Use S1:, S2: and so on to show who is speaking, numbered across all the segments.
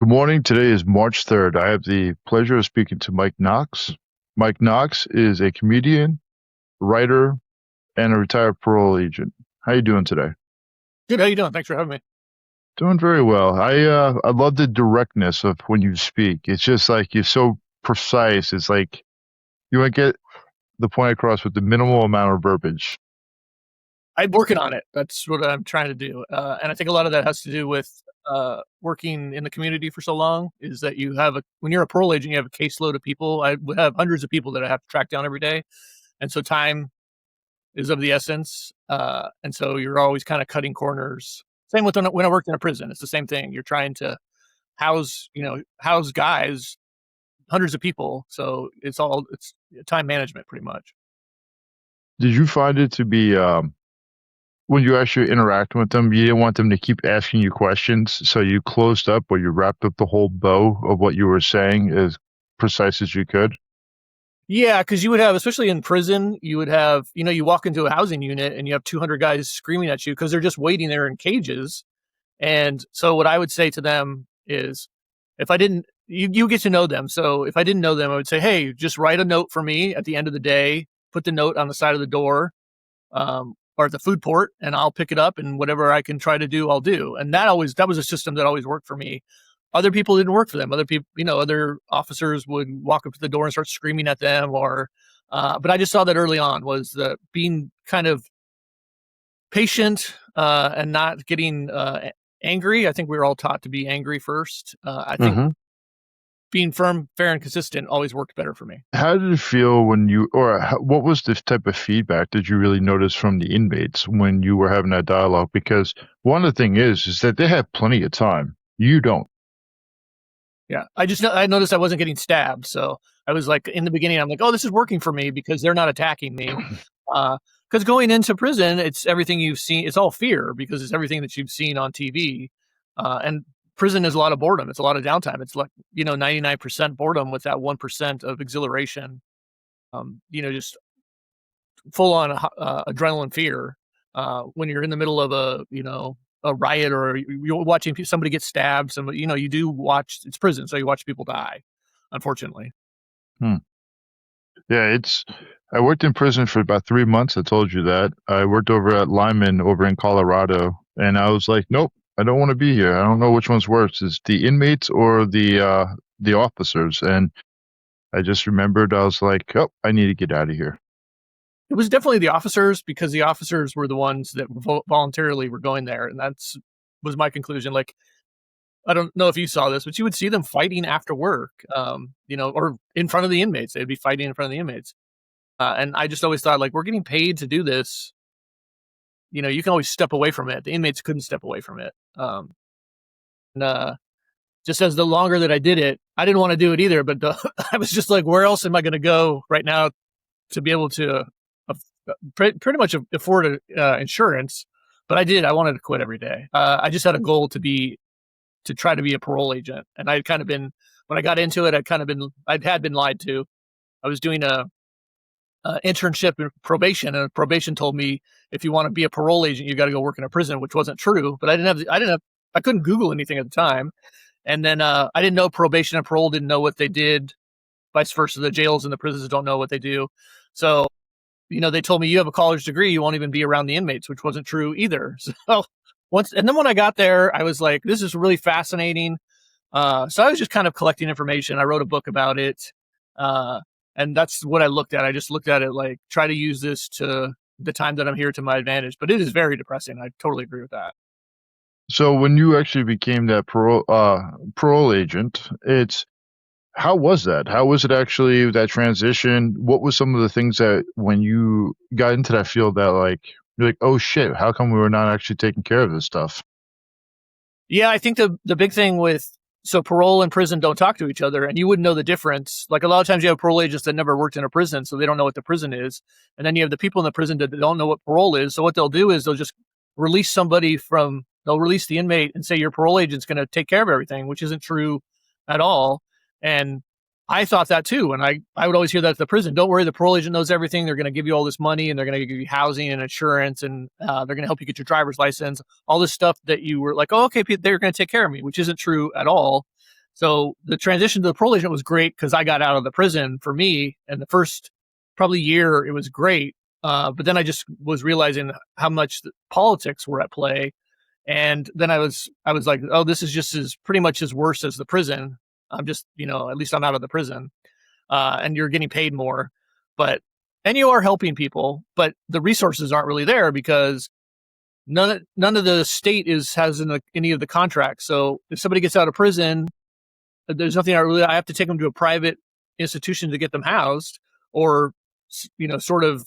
S1: Good morning. Today is March 3rd. I have the pleasure of speaking to Mike Knox. Mike Knox is a comedian, writer, and a retired parole agent. How you doing today?
S2: Good. How you doing? Thanks for having me.
S1: Doing very well. I love the directness of when you speak. It's just like you're so precise. It's like you want to get the point across with the minimal amount of verbiage.
S2: I'm working on it. That's what I'm trying to do. And I think a lot of that has to do with working in the community for so long is that when you're a parole agent, you have a caseload of people. I would have hundreds of people that I have to track down every day. And so time is of the essence. And so you're always kind of cutting corners. Same with when I worked in a prison. It's the same thing. You're trying to house guys, hundreds of people. So it's time management pretty much.
S1: Did you find it to be when you actually interact with them, you didn't want them to keep asking you questions, so you closed up or you wrapped up the whole bow of what you were saying as precise as you could?
S2: Yeah, because you would have, especially in prison, you would have, you walk into a housing unit and you have 200 guys screaming at you because they're just waiting there in cages. And so what I would say to them is, if I didn't, you get to know them. So if I didn't know them, I would say, hey, just write a note for me at the end of the day, put the note on the side of the door, or at the food port, and I'll pick it up, and whatever I can try to do, I'll do. And that was a system that always worked for me. Other people didn't work for them. Other people, other officers would walk up to the door and start screaming at them, but I just saw that early on was the being kind of patient and not getting angry. I think we were all taught to be angry first. I think being firm, fair, and consistent always worked better for me.
S1: How did it feel what was the type of feedback did you really notice from the inmates when you were having that dialogue? Because one of the things is that they have plenty of time. You don't.
S2: Yeah, I noticed I wasn't getting stabbed, so I was like, in the beginning, I'm like, oh, this is working for me because they're not attacking me. Because going into prison, it's everything you've seen. It's all fear because it's everything that you've seen on TV, and prison is a lot of boredom. It's a lot of downtime. It's like 99% boredom with that 1% of exhilaration. Just full on adrenaline fear when you're in the middle of a riot or you're watching somebody get stabbed. You do watch. It's prison, so you watch people die. Unfortunately.
S1: Yeah, I worked in prison for about 3 months. I told you that. I worked over at Lyman over in Colorado, and I was like, nope, I don't want to be here. I don't know which one's worse. Is the inmates or the officers? And I just remembered I was like, oh, I need to get out of here.
S2: It was definitely the officers because the officers were the ones that voluntarily were going there. And was my conclusion. Like, I don't know if you saw this, but you would see them fighting after work, or in front of the inmates. They'd be fighting in front of the inmates. And I just always thought, like, we're getting paid to do this. You can always step away from it. The inmates couldn't step away from it. Just as the longer that I did it, I didn't want to do it either. But I was just like, where else am I going to go right now to be able to pretty much afford insurance? But I wanted to quit every day. I just had a goal to try to be a parole agent. And I'd kind of been, when I got into it, I had been lied to. I was doing a internship in probation, and probation told me, if you want to be a parole agent, you got to go work in a prison, which wasn't true, but I couldn't Google anything at the time. And then, I didn't know probation and parole didn't know what they did. Vice versa. The jails and the prisons don't know what they do. So, they told me, you have a college degree, you won't even be around the inmates, which wasn't true either. So and then when I got there, I was like, this is really fascinating. So I was just kind of collecting information. I wrote a book about it. And that's what I looked at. I just looked at it like, try to use this to the time that I'm here to my advantage. But it is very depressing. I totally agree with that.
S1: So when you actually became that parole agent, how was that? How was it actually that transition? What was some of the things that when you got into that field that you're like, oh shit, how come we were not actually taking care of this stuff?
S2: Yeah, I think the big thing so parole and prison don't talk to each other, and you wouldn't know the difference. Like, a lot of times you have parole agents that never worked in a prison, so they don't know what the prison is. And then you have the people in the prison that don't know what parole is. So what they'll do is they'll just release they'll release the inmate and say your parole agent's going to take care of everything, which isn't true at all. And I thought that too. And I would always hear that at the prison. Don't worry, the parole agent knows everything. They're going to give you all this money, and they're going to give you housing and insurance, and they're going to help you get your driver's license, all this stuff that you were like, oh, okay, they're going to take care of me, which isn't true at all. So the transition to the parole agent was great because I got out of the prison for me, and the first probably year it was great. But then I just was realizing how much the politics were at play, and then I was like, oh, this is just as pretty much as worse as the prison. I'm just, at least I'm out of the prison, and you're getting paid more, and you are helping people, but the resources aren't really there because none of the state has any of the contracts. So if somebody gets out of prison, there's nothing I have to take them to a private institution to get them housed, or sort of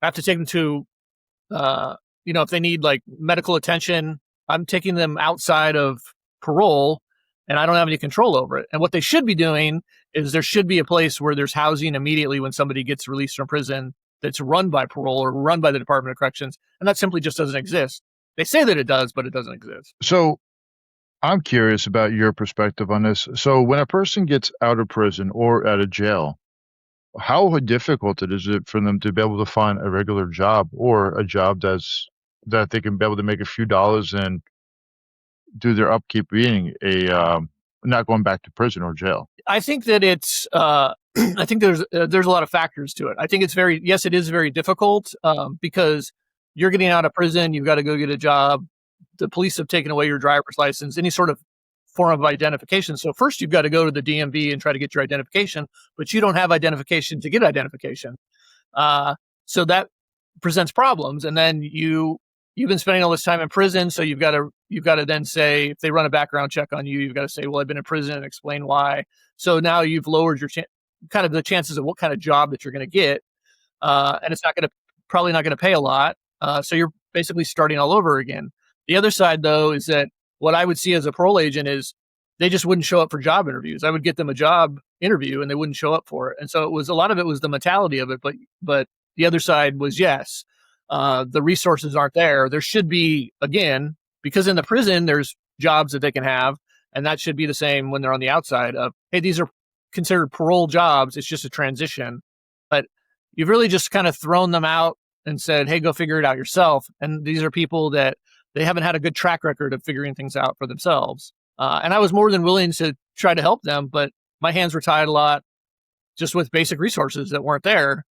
S2: I have to take them to if they need like medical attention, I'm taking them outside of parole, and I don't have any control over it. And what they should be doing is there should be a place where there's housing immediately when somebody gets released from prison that's run by parole or run by the Department of Corrections, and that simply just doesn't exist. They say that it does, but it doesn't exist.
S1: So I'm curious about your perspective on this. So when a person gets out of prison or out of jail, how difficult is it for them to be able to find a regular job, or a job that they can be able to make a few dollars and do their upkeep being not going back to prison or jail?
S2: I think that it's I think there's a lot of factors to it. I think it is very difficult because you're getting out of prison, you've got to go get a job. The police have taken away your driver's license, any sort of form of identification. So first you've got to go to the DMV and try to get your identification, but you don't have identification to get identification. So that presents problems. And then you've been spending all this time in prison. So you've got to then say, if they run a background check on you, you've got to say, well, I've been in prison, and explain why. So now you've lowered your kind of the chances of what kind of job that you're going to get. And it's probably not going to pay a lot. So you're basically starting all over again. The other side, though, is that what I would see as a parole agent is they just wouldn't show up for job interviews. I would get them a job interview and they wouldn't show up for it. And so a lot of it was the mentality of it. But the other side was, yes, the resources aren't there. There should be, again, because in the prison, there's jobs that they can have. And that should be the same when they're on the outside of, hey, these are considered parole jobs. It's just a transition. But you've really just kind of thrown them out and said, hey, go figure it out yourself. And these are people that they haven't had a good track record of figuring things out for themselves. And I was more than willing to try to help them, but my hands were tied a lot just with basic resources that weren't there.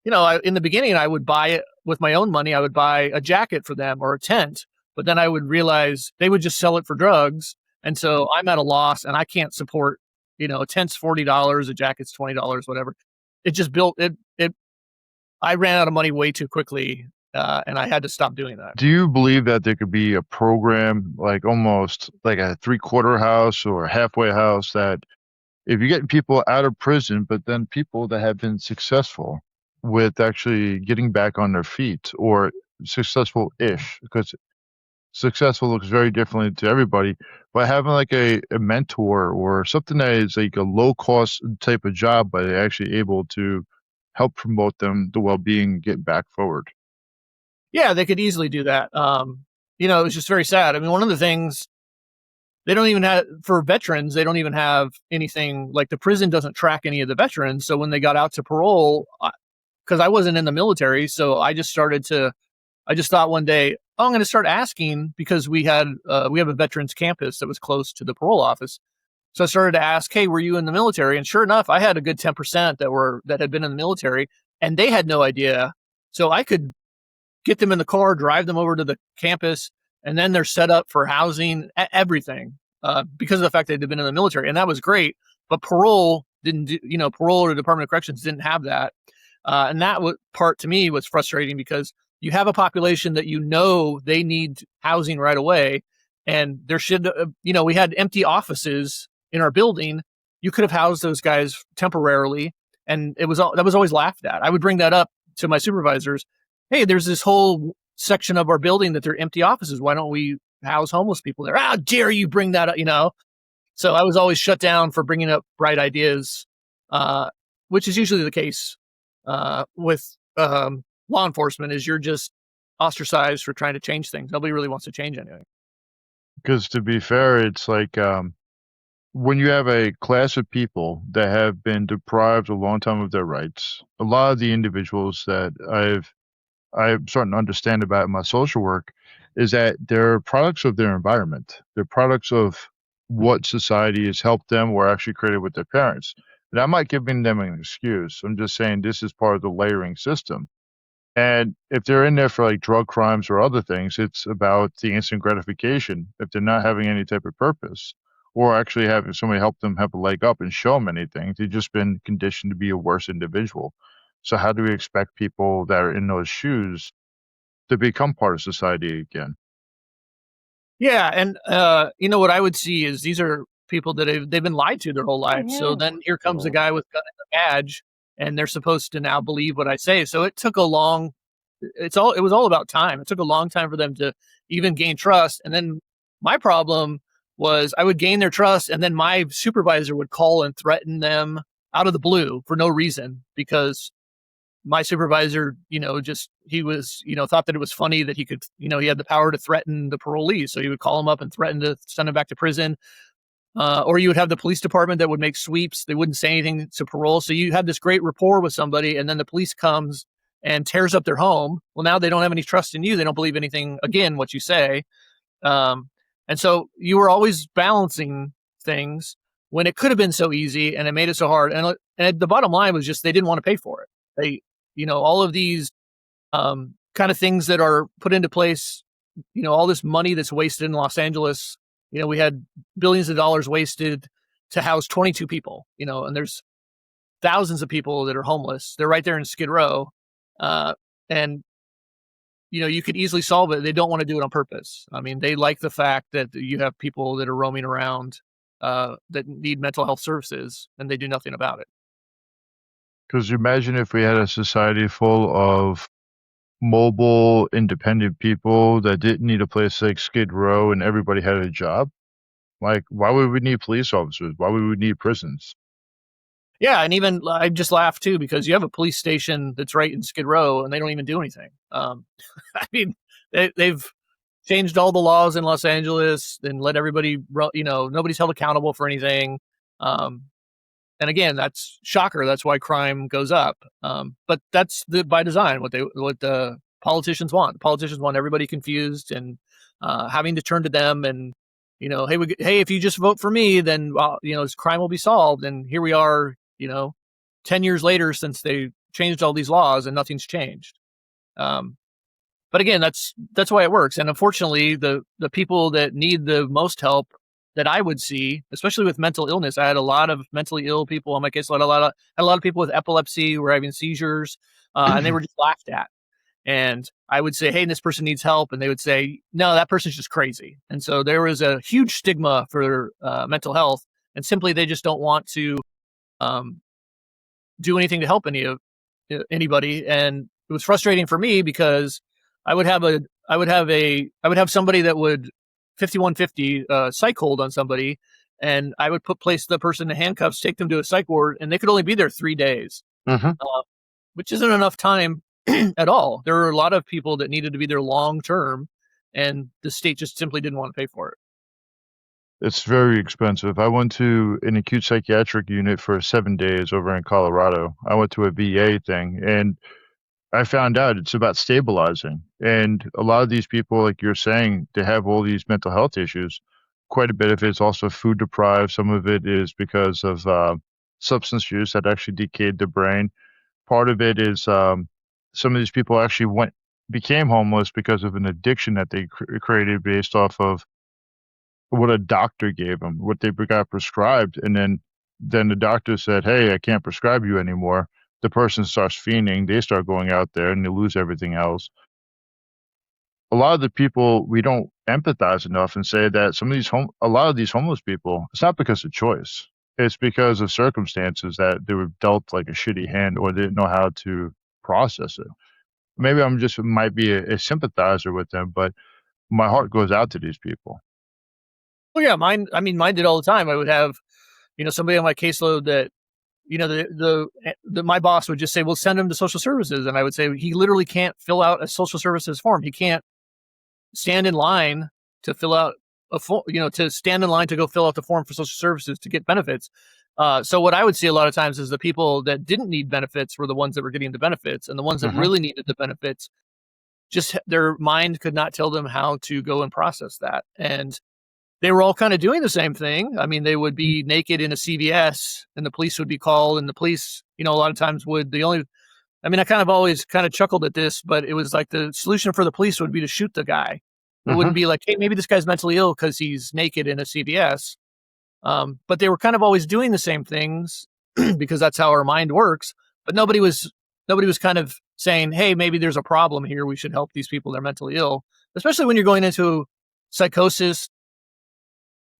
S2: In the beginning, I would buy it with my own money. I would buy a jacket for them or a tent, but then I would realize they would just sell it for drugs. And so I'm at a loss, and I can't support, a tent's $40, a jacket's $20, whatever. It just built it. I ran out of money way too quickly. And I had to stop doing that.
S1: Do you believe that there could be a program, like almost like a 3/4 house or a halfway house, that if you're getting people out of prison, but then people that have been successful with actually getting back on their feet, or successful-ish, because successful looks very differently to everybody, but having like a mentor or something that is like a low-cost type of job, but they're actually able to help promote them, the well-being, get back forward?
S2: Yeah, they could easily do that. It was just very sad. I mean, one of the things they don't even have for veterans, they don't even have anything like the prison doesn't track any of the veterans. So when they got out to parole, because I wasn't in the military, so I just thought one day, oh, I'm going to start asking, because we have a veterans campus that was close to the parole office. So I started to ask, hey, were you in the military? And sure enough, I had a good 10% that had been in the military, and they had no idea. So I could get them in the car, drive them over to the campus, and then they're set up for housing, everything, because of the fact that they'd been in the military. And that was great. But parole parole or the Department of Corrections didn't have that. And that part to me was frustrating, because you have a population that they need housing right away. And there should, we had empty offices in our building. You could have housed those guys temporarily. And that was always laughed at. I would bring that up to my supervisors. Hey, there's this whole section of our building that they're empty offices. Why don't we house homeless people there? How dare you bring that up, So I was always shut down for bringing up bright ideas, which is usually the case with law enforcement, is you're just ostracized for trying to change things. Nobody really wants to change anything.
S1: Because to be fair, it's like when you have a class of people that have been deprived a long time of their rights, a lot of the individuals that I'm starting to understand about in my social work is that they're products of their environment. They're products of what society has helped them or actually created with their parents. And I'm not giving them an excuse. I'm just saying this is part of the layering system. And if they're in there for like drug crimes or other things, it's about the instant gratification. If they're not having any type of purpose or actually having somebody help them have a leg up and show them anything, they've just been conditioned to be a worse individual. So how do we expect people that are in those shoes to become part of society again?
S2: Yeah, and what I would see is these are people that they've been lied to their whole life. So then here comes a guy with gun and a badge, and they're supposed to now believe what I say. So it took a long. It was all about time. It took a long time for them to even gain trust. And then my problem was I would gain their trust, and then my supervisor would call and threaten them out of the blue for no reason because my supervisor, just he was, thought that it was funny that he could, he had the power to threaten the parolees. So he would call them up and threaten to send them back to prison. Or you would have the police department that would make sweeps. They wouldn't say anything to parole. So you had this great rapport with somebody, and then the police comes and tears up their home. Well, now they don't have any trust in you. They don't believe anything, again, what you say. Um, and so you were always balancing things when it could have been so easy, and it made it so hard. And the bottom line was just they didn't want to pay for it. They, all of these kind of things that are put into place, all this money that's wasted in Los Angeles. We had billions of dollars wasted to house 22 people, and there's thousands of people that are homeless. They're right there in Skid Row. And you could easily solve it. They don't want to do it on purpose. I mean, they like the fact that you have people that are roaming around that need mental health services, and they do nothing about it.
S1: Because imagine if we had a society full of mobile, independent people that didn't need a place like Skid Row and everybody had a job. Like, why would we need police officers? Why would we need prisons?
S2: Yeah, and even I just laugh too because you have a police station that's right in Skid Row, and they don't even do anything. I mean, they've changed all the laws in Los Angeles and let everybody, nobody's held accountable for anything. And again, that's shocker. That's why crime goes up. But that's by design what the politicians want. The politicians want everybody confused and having to turn to them and hey, if you just vote for me, then this crime will be solved. And here we are, 10 years later since they changed all these laws and nothing's changed. But again, that's why it works. And unfortunately, the people that need the most help that I would see, especially with mental illness, I had a lot of mentally ill people on my case. I had a lot of people with epilepsy who were having seizures, and they were just laughed at. And I would say, hey, this person needs help. And they would say, no, that person's just crazy. And so there was a huge stigma for mental health. And simply they just don't want to do anything to help anybody. And it was frustrating for me because I would have somebody that would 5150 psych hold on somebody, and I would place the person in handcuffs, take them to a psych ward, and they could only be there 3 days, which isn't enough time at all. There were a lot of people that needed to be there long term, and the state just simply didn't want to pay for it.
S1: It's very expensive. I went to an acute psychiatric unit for 7 days over in Colorado. I went to a VA thing, and I found out it's about stabilizing. And a lot of these people, like you're saying, they have all these mental health issues. Quite a bit of it's also food deprived. Some of it is because of substance use that actually decayed the brain. Part of it is some of these people actually became homeless because of an addiction that they created based off of what a doctor gave them, what they got prescribed, and then the doctor said, "Hey, I can't prescribe you anymore." The person starts fiending, they start going out there and they lose everything else. A lot of the people, we don't empathize enough and say that a lot of these homeless people, it's not because of choice. It's because of circumstances that they were dealt like a shitty hand or they didn't know how to process it. Maybe might be a sympathizer with them, but my heart goes out to these people.
S2: Well, yeah, mine did all the time. I would have, somebody on my caseload that my boss would just say, "Well, send him to social services," and I would say, "He literally can't fill out a social services form. He can't stand in line to fill out a form. To stand in line to go fill out the form for social services to get benefits." So what I would see a lot of times is the people that didn't need benefits were the ones that were getting the benefits, and the ones that really needed the benefits, just their mind could not tell them how to go and process that, and they were all kind of doing the same thing. I mean, they would be naked in a CVS and the police would be called, and the police, a lot of times I kind of always kind of chuckled at this, but it was like the solution for the police would be to shoot the guy. It wouldn't be like, hey, maybe this guy's mentally ill because he's naked in a CVS. But they were kind of always doing the same things because that's how our mind works. But nobody was kind of saying, hey, maybe there's a problem here. We should help these people that are mentally ill, especially when you're going into psychosis,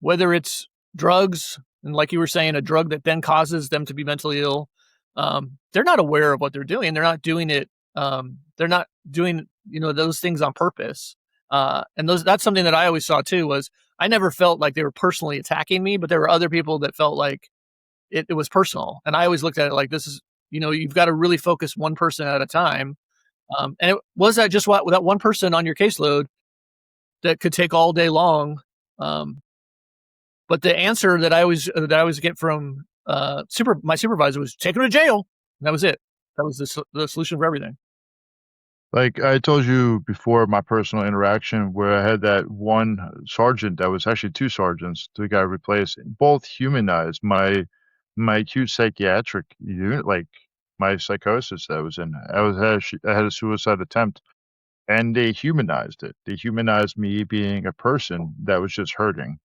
S2: whether it's drugs, and like you were saying, a drug that then causes them to be mentally ill. They're not aware of what they're doing. They're not doing it. They're not doing, those things on purpose. And that's something that I always saw too, was I never felt like they were personally attacking me, but there were other people that felt like it was personal. And I always looked at it like, this is, you've got to really focus one person at a time. And it was that just that one person on your caseload that could take all day long. But the answer that I always get from my supervisor was take him to jail. And that was it. That was the solution for everything.
S1: Like I told you before, my personal interaction where I had that one sergeant that was actually two sergeants, the guy replaced, both humanized my acute psychiatric unit, like my psychosis that I was in. I had a suicide attempt, and they humanized it. They humanized me being a person that was just hurting.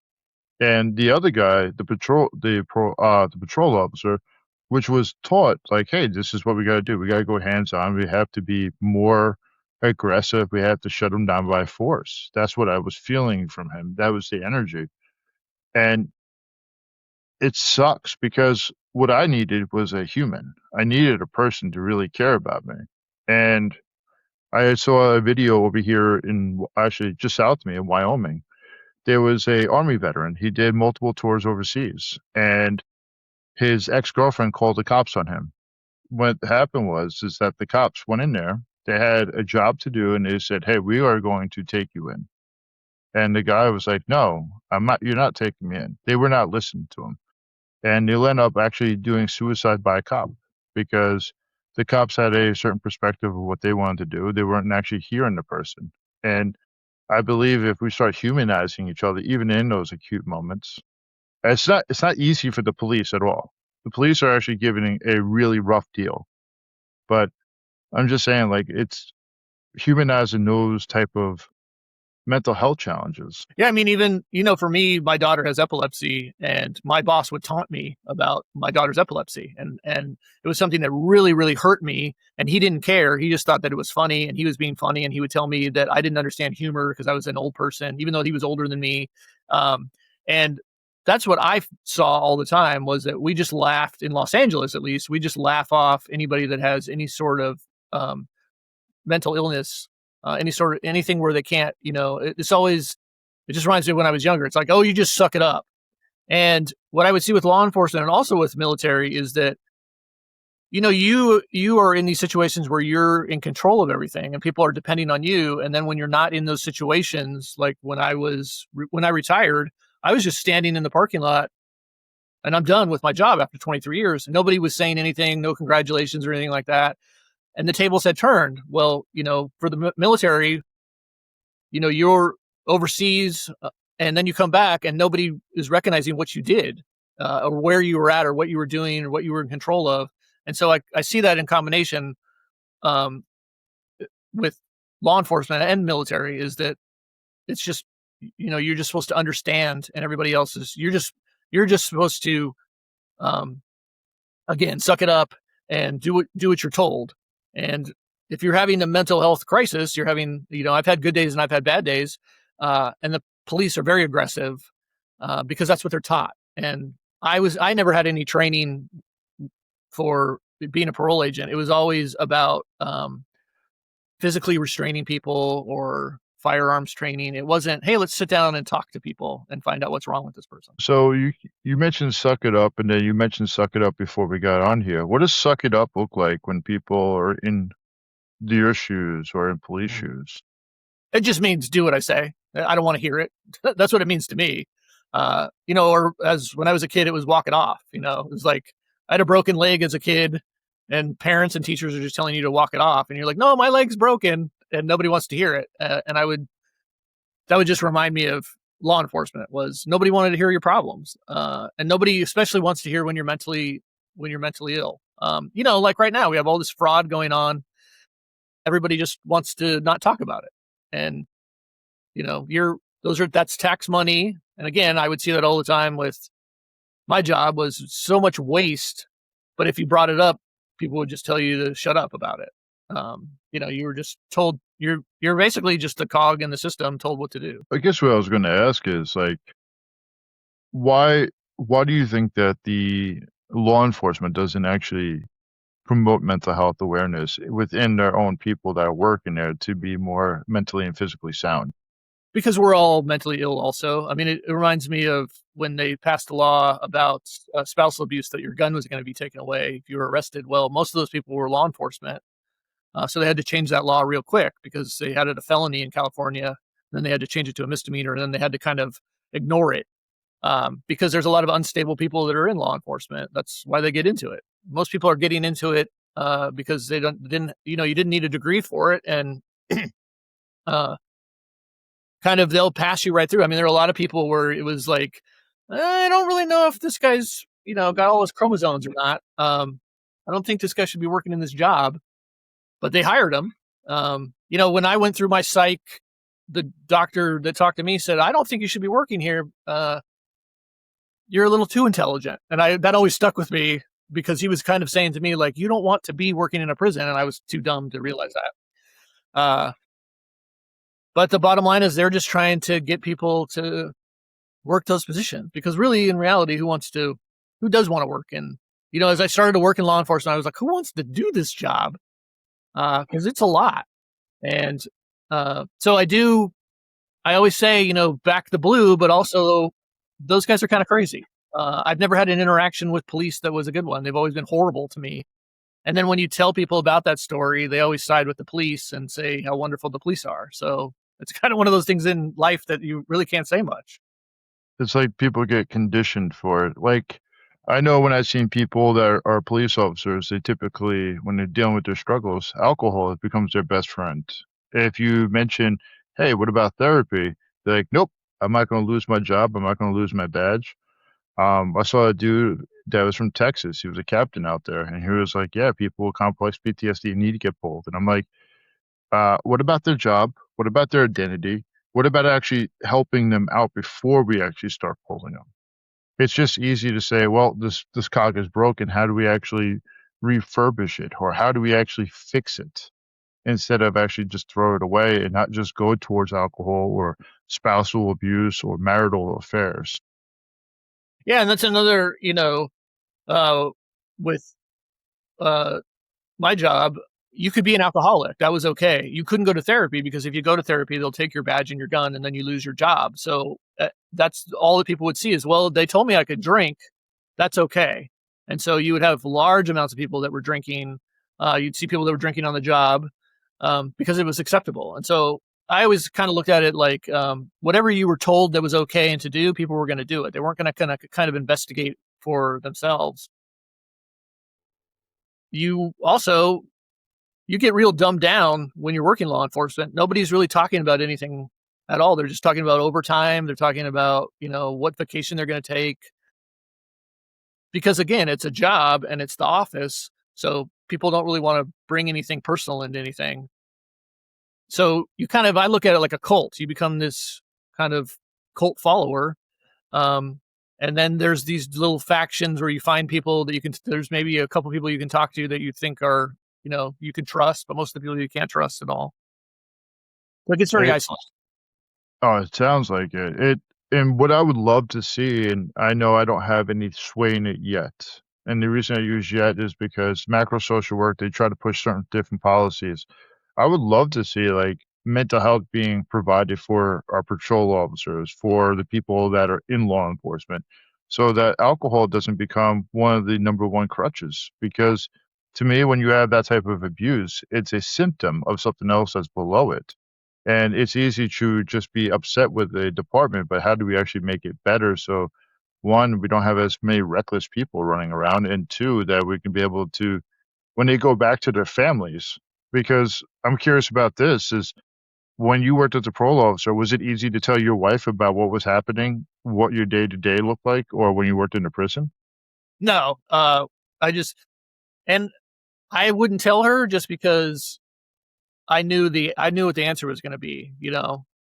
S1: And the other guy, the patrol officer, which was taught like, hey, this is what we got to do. We got to go hands on. We have to be more aggressive. We have to shut him down by force. That's what I was feeling from him. That was the energy. And it sucks because what I needed was a human. I needed a person to really care about me. And I saw a video over here actually just south of me in Wyoming. There was a Army veteran. He did multiple tours overseas, and his ex-girlfriend called the cops on him. What happened is that the cops went in there. They had a job to do, and they said, hey, we are going to take you in. And the guy was like, no, I'm not. You're not taking me in. They were not listening to him. And they'll end up actually doing suicide by a cop because the cops had a certain perspective of what they wanted to do. They weren't actually hearing the person. And I believe if we start humanizing each other, even in those acute moments, it's not easy for the police at all. The police are actually giving a really rough deal. But I'm just saying, like, it's humanizing those type of mental health challenges.
S2: Yeah, I mean, even, for me, my daughter has epilepsy, and my boss would taunt me about my daughter's epilepsy. And it was something that really, really hurt me. And he didn't care. He just thought that it was funny, and he was being funny. And he would tell me that I didn't understand humor because I was an old person, even though he was older than me. And that's what I saw all the time, was that we just laughed in Los Angeles, at least. We just laugh off anybody that has any sort of mental illness. Anything where they can't, it just reminds me of when I was younger. It's like, oh, you just suck it up. And what I would see with law enforcement and also with military is that, you are in these situations where you're in control of everything and people are depending on you. And then when you're not in those situations, like when I retired, I was just standing in the parking lot and I'm done with my job after 23 years. Nobody was saying anything, no congratulations or anything like that. And the tables had turned. Well, for the military, you're overseas and then you come back and nobody is recognizing what you did or where you were at or what you were doing or what you were in control of. And so I see that in combination with law enforcement and military, is that it's just, you're just supposed to understand, and everybody else is, you're just supposed to, again, suck it up and do what you're told. And if you're having a mental health crisis, you're having, I've had good days and I've had bad days. And the police are very aggressive because that's what they're taught. And I never had any training for being a parole agent. It was always about physically restraining people or firearms training. It wasn't, hey, let's sit down and talk to people and find out what's wrong with this person.
S1: So you mentioned suck it up, and then you mentioned suck it up before we got on here. What does suck it up look like when people are in your shoes or in police shoes?
S2: It just means do what I say. I don't want to hear it. That's what it means to me. Or as when I was a kid, it was walk it off. It was like I had a broken leg as a kid, and parents and teachers are just telling you to walk it off. And you're like, no, my leg's broken, and nobody wants to hear it. And that would just remind me of, law enforcement was nobody wanted to hear your problems, and nobody especially wants to hear when you're mentally ill. Like right now we have all this fraud going on. Everybody just wants to not talk about it, and that's tax money. And again, I would see that all the time with my job was so much waste, but if you brought it up, people would just tell you to shut up about it. You were just told you're basically just a cog in the system told what to do.
S1: I guess what I was going to ask is like, why do you think that the law enforcement doesn't actually promote mental health awareness within their own people that are working there to be more mentally and physically sound?
S2: Because we're all mentally ill also. I mean, it reminds me of when they passed a law about spousal abuse, that your gun was going to be taken away if you were arrested. Well, most of those people were law enforcement. So they had to change that law real quick because they had it a felony in California. Then they had to change it to a misdemeanor, and then they had to kind of ignore it because there's a lot of unstable people that are in law enforcement. That's why they get into it. Most people are getting into it because you didn't need a degree for it, and kind of they'll pass you right through. I mean, there are a lot of people where it was like, I don't really know if this guy's got all his chromosomes or not. I don't think this guy should be working in this job, but they hired him. When I went through my psych, the doctor that talked to me said, I don't think you should be working here. You're a little too intelligent. And that always stuck with me because he was kind of saying to me, like, you don't want to be working in a prison. And I was too dumb to realize that. But the bottom line is they're just trying to get people to work those positions because really in reality, who does want to work? And, as I started to work in law enforcement, I was like, who wants to do this job? Cause it's a lot. And, so I always say, back the blue, but also those guys are kind of crazy. I've never had an interaction with police that was a good one. They've always been horrible to me. And then when you tell people about that story, they always side with the police and say how wonderful the police are. So it's kind of one of those things in life that you really can't say much.
S1: It's like people get conditioned for it. Like, I know when I've seen people that are police officers, they typically, when they're dealing with their struggles, alcohol becomes their best friend. If you mention, hey, what about therapy? They're like, nope, I'm not going to lose my job. I'm not going to lose my badge. I saw a dude that was from Texas. He was a captain out there, and he was like, yeah, people with complex PTSD need to get pulled. And I'm like, what about their job? What about their identity? What about actually helping them out before we actually start pulling them? It's just easy to say, well, this cog is broken. How do we actually refurbish it, or how do we actually fix it, instead of actually just throw it away and not just go towards alcohol or spousal abuse or marital affairs?
S2: Yeah. And that's another, with my job, you could be an alcoholic. That was okay. You couldn't go to therapy because if you go to therapy, they'll take your badge and your gun and then you lose your job. So that's all that people would see is, well, they told me I could drink. That's okay. And so you would have large amounts of people that were drinking. You'd see people that were drinking on the job because it was acceptable. And so I always kind of looked at it like whatever you were told that was okay and to do, people were going to do it. They weren't going to kind of investigate for themselves. You get real dumbed down when you're working law enforcement. Nobody's really talking about anything at all. They're just talking about overtime. They're talking about, what vacation they're going to take. Because again, it's a job and it's the office. So people don't really want to bring anything personal into anything. So I look at it like a cult. You become this kind of cult follower. And then there's these little factions where you find people that there's maybe a couple people you can talk to that you think are, you can trust, but most of the people you can't trust at all. Like it's very isolating.
S1: Oh, it sounds like it. And what I would love to see, and I know I don't have any sway in it yet. And the reason I use yet is because macro social work, they try to push certain different policies. I would love to see like mental health being provided for our patrol officers, for the people that are in law enforcement, so that alcohol doesn't become one of the number one crutches. Because to me, when you have that type of abuse, it's a symptom of something else that's below it. And it's easy to just be upset with the department, but how do we actually make it better? So, one, we don't have as many reckless people running around, and two, that we can be able to, when they go back to their families, because I'm curious about this, is when you worked as a parole officer, was it easy to tell your wife about what was happening, what your day to day looked like, or when you worked in a prison?
S2: No, I just, and I wouldn't tell her just because I knew what the answer was going to be,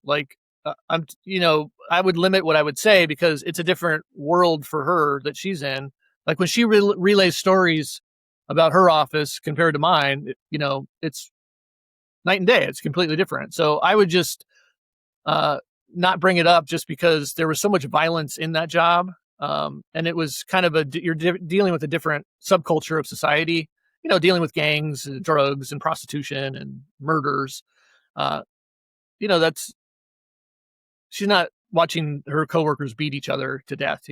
S2: like, I would limit what I would say because it's a different world for her that she's in. Like when she relays stories about her office compared to mine, it's night and day. It's completely different. So I would just, not bring it up just because there was so much violence in that job. And it was kind of you're dealing with a different subculture of society, dealing with gangs and drugs and prostitution and murders. Uh, that's, she's not watching her coworkers beat each other to death,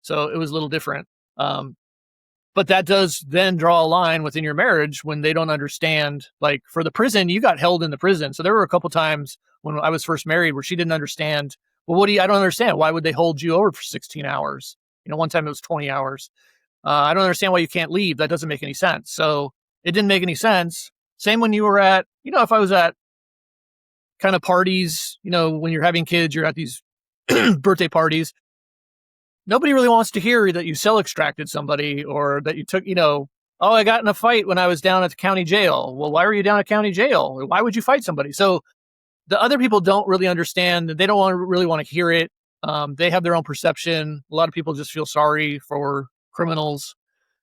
S2: so it was a little different. But that does then draw a line within your marriage when they don't understand. Like for the prison, you got held in the prison. So there were a couple times when I was first married where she didn't understand. Well, I don't understand. Why would they hold you over for 16 hours? One time it was 20 hours. I don't understand why you can't leave. That doesn't make any sense. So it didn't make any sense. Same when you were at, if I was at kind of parties, when you're having kids, you're at these birthday parties. Nobody really wants to hear that you cell extracted somebody or that you took, oh, I got in a fight when I was down at the county jail. Well, why were you down at county jail? Why would you fight somebody? So the other people don't really understand. They don't really want to hear it. They have their own perception. A lot of people just feel sorry for criminals.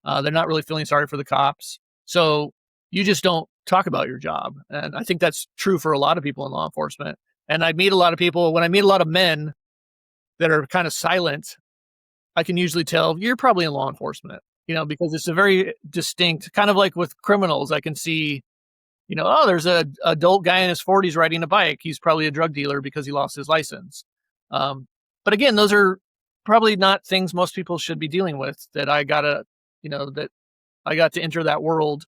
S2: They're not really feeling sorry for the cops. So you just don't talk about your job. And I think that's true for a lot of people in law enforcement. And I meet a lot of people, when I meet a lot of men that are kind of silent, I can usually tell you're probably in law enforcement, because it's a very distinct, kind of like with criminals. I can see, oh, there's a adult guy in his 40s riding a bike. He's probably a drug dealer because he lost his license. But again, those are probably not things most people should be dealing with, that I got to enter that world,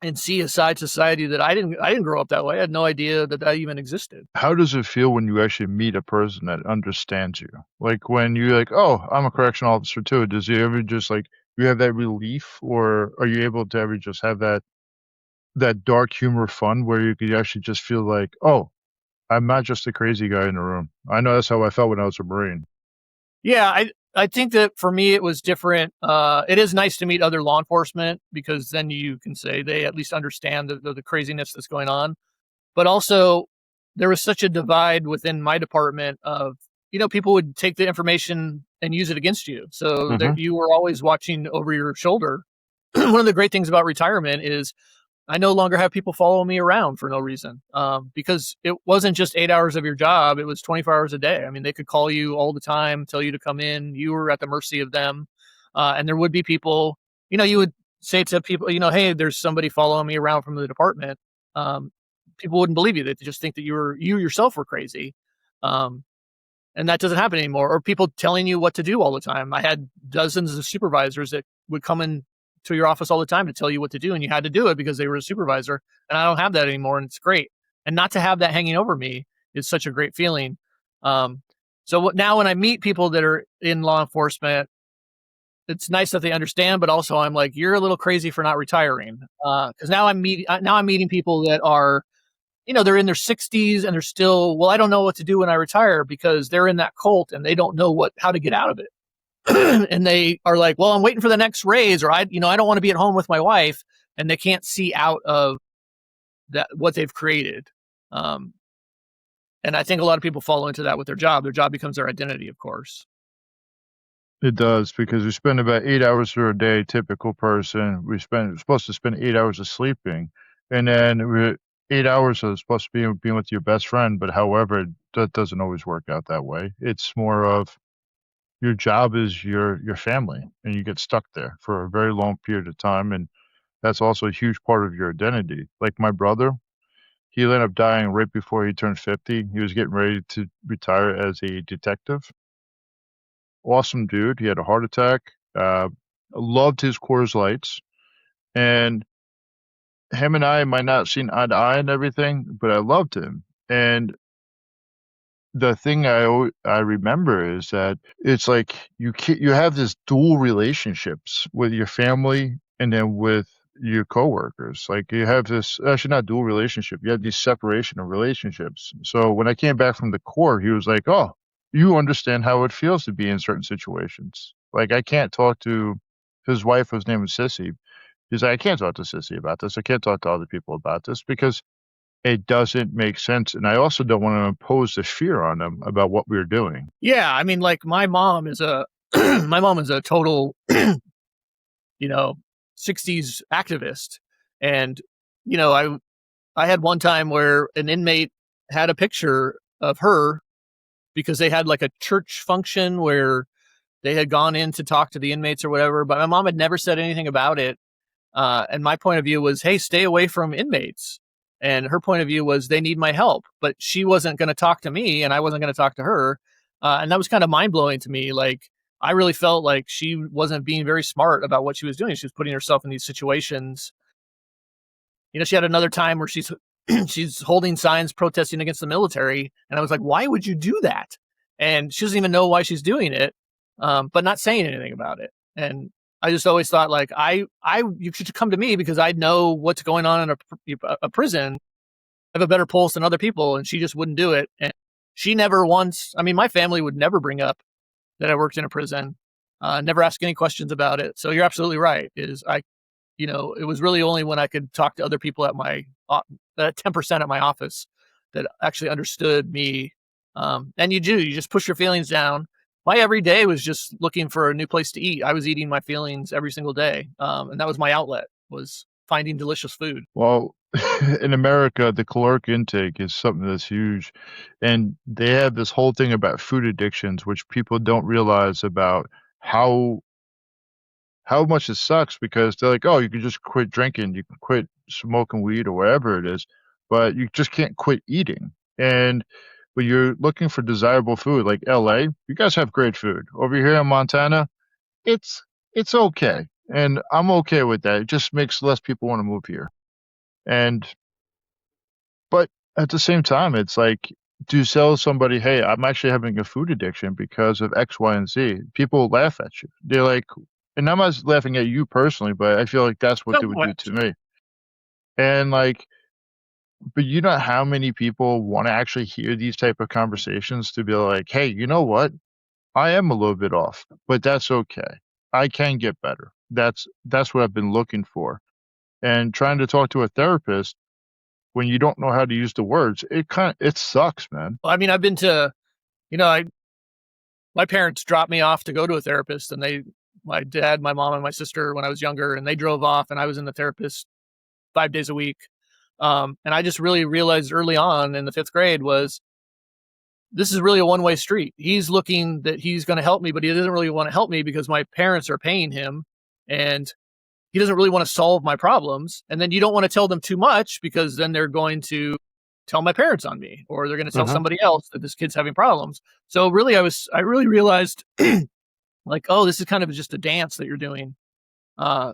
S2: and see a side society that I didn't grow up that way. I had no idea that even existed.
S1: How does it feel when you actually meet a person that understands you? Like when you're like, oh, I'm a correctional officer too. Does you ever just like, you have that relief, or are you able to ever just have that dark humor fun where you could actually just feel like, oh, I'm not just a crazy guy in the room. I know that's how I felt when I was a Marine.
S2: Yeah, I think that for me it was different. It is nice to meet other law enforcement because then you can say they at least understand the craziness that's going on. But also, there was such a divide within my department of, people would take the information and use it against you. So
S1: Mm-hmm.
S2: you were always watching over your shoulder. One of the great things about retirement is I no longer have people following me around for no reason, because it wasn't just 8 hours of your job. It was 24 hours a day. I mean, they could call you all the time, tell you to come in. You were at the mercy of them. And there would be people, you would say to people, hey, there's somebody following me around from the department. People wouldn't believe you. They just think that you yourself were crazy. And that doesn't happen anymore. Or people telling you what to do all the time. I had dozens of supervisors that would come in to your office all the time to tell you what to do, and you had to do it because they were a supervisor. And I don't have that anymore, and it's great. And not to have that hanging over me is such a great feeling. So now when I meet people that are in law enforcement, it's nice that they understand, but also I'm like, you're a little crazy for not retiring. Because now I'm meeting people that are, they're in their 60s and they're still, well, I don't know what to do when I retire, because they're in that cult and they don't know how to get out of it. And they are like, well, I'm waiting for the next raise, or I don't want to be at home with my wife, and they can't see out of that, what they've created. And I think a lot of people fall into that with their job. Their job becomes their identity, of course.
S1: It does, because we spend about 8 hours a day, typical person. We're supposed to spend 8 hours of sleeping, and then 8 hours are supposed to be being with your best friend. But however, that doesn't always work out that way. It's more of your job is your family, and you get stuck there for a very long period of time, and that's also a huge part of your identity. Like my brother, he ended up dying right before he turned 50. He was getting ready to retire as a detective. Awesome dude. He had a heart attack. Loved his Coors Lights, and him and I might not seen eye to eye and everything, but I loved him. And the thing I remember is that it's like you have this dual relationships with your family and then with your coworkers. Like you have this actually not dual relationship. You have these separation of relationships. So when I came back from the Corps, he was like, "Oh, you understand how it feels to be in certain situations." Like I can't talk to his wife was named Sissy. He's like, I can't talk to Sissy about this. I can't talk to other people about this because it doesn't make sense. And I also don't want to impose the fear on them about what we're doing.
S2: Yeah, I mean, like my mom is a my mom is a total, you know, 60s activist. And, you know, I had one time where an inmate had a picture of her because they had like a church function where they had gone in to talk to the inmates or whatever, but my mom had never said anything about it. And my point of view was, hey, stay away from inmates. And her point of view was they need my help, but she wasn't going to talk to me and I wasn't going to talk to her. And that was kind of mind blowing to me. Like, I really felt like she wasn't being very smart about what she was doing. She was putting herself in these situations. You know, she had another time where she's she's holding signs protesting against the military, and I was like, why would you do that? And she doesn't even know why she's doing it, but not saying anything about it. And I just always thought like, you should come to me because I know what's going on in a prison. I have a better pulse than other people, and she just wouldn't do it. And she never once. I mean, my family would never bring up that I worked in a prison. Never ask any questions about it. So you're absolutely right. It was really only when I could talk to other people at my 10% at my office that actually understood me. And you just push your feelings down. My every day was just looking for a new place to eat. I was eating my feelings every single day. And that was my outlet, was finding delicious food.
S1: Well, in America, the caloric intake is something that's huge. And they have this whole thing about food addictions, which people don't realize about how much it sucks because they're like, oh, you can just quit drinking, you can quit smoking weed or whatever it is, but you just can't quit eating. And when you're looking for desirable food, like LA, you guys have great food. Over here in Montana, it's okay. And I'm okay with that. It just makes less people want to move here. And but at the same time, it's like to tell somebody, hey, I'm actually having a food addiction because of X, Y, and Z. People laugh at you. They're like, and I'm not laughing at you personally, but I feel like that's what they would do to me. And like, but you know how many people want to actually hear these type of conversations to be like, hey, you know what? I am a little bit off, but that's okay. I can get better. That's what I've been looking for. And trying to talk to a therapist when you don't know how to use the words, it sucks, man.
S2: Well, I mean, I've been to, my parents dropped me off to go to a therapist, and my dad, my mom, and my sister when I was younger, and they drove off, and I was in the therapist 5 days a week. And I just really realized early on in the 5th grade this is really a one-way street. He's looking that he's going to help me, but he doesn't really want to help me because my parents are paying him, and he doesn't really want to solve my problems. And then you don't want to tell them too much because then they're going to tell my parents on me, or they're going to tell somebody else that this kid's having problems. So really, I really realized like, oh, this is kind of just a dance that you're doing. My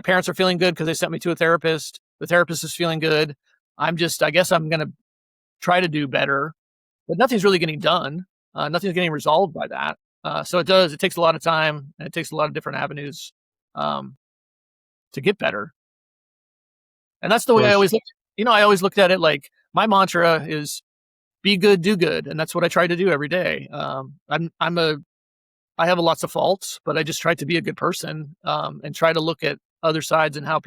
S2: parents are feeling good because they sent me to a therapist. The therapist is feeling good. I guess I'm going to try to do better, but nothing's really getting done. Nothing's getting resolved by that. So it takes a lot of time, and it takes a lot of different avenues to get better. And that's the way I always looked at it. Like, my mantra is be good, do good. And that's what I try to do every day. I have lots of faults, but I just try to be a good person, and try to look at other sides and how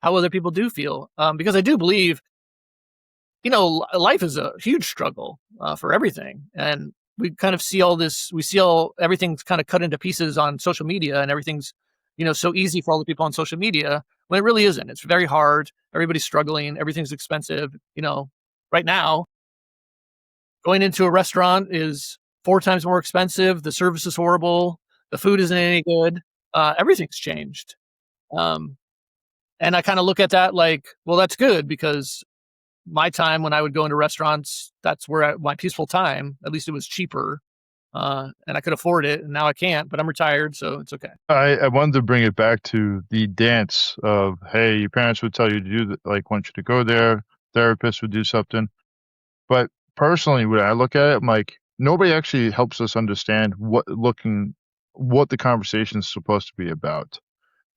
S2: other people do feel. Because I do believe, life is a huge struggle for everything. And we kind of see everything's kind of cut into pieces on social media, and everything's, so easy for all the people on social media when it really isn't. It's very hard. Everybody's struggling. Everything's expensive. Right now, going into a restaurant is 4 times more expensive. The service is horrible. The food isn't any good. Everything's changed. And I kind of look at that like, well, that's good, because my time when I would go into restaurants, that's where my peaceful time, at least it was cheaper. And I could afford it, and now I can't, but I'm retired, so it's okay.
S1: I wanted to bring it back to the dance of, hey, your parents would tell you to do like, want you to go there, therapist would do something. But personally, when I look at it, I'm like, nobody actually helps us understand what the conversation is supposed to be about.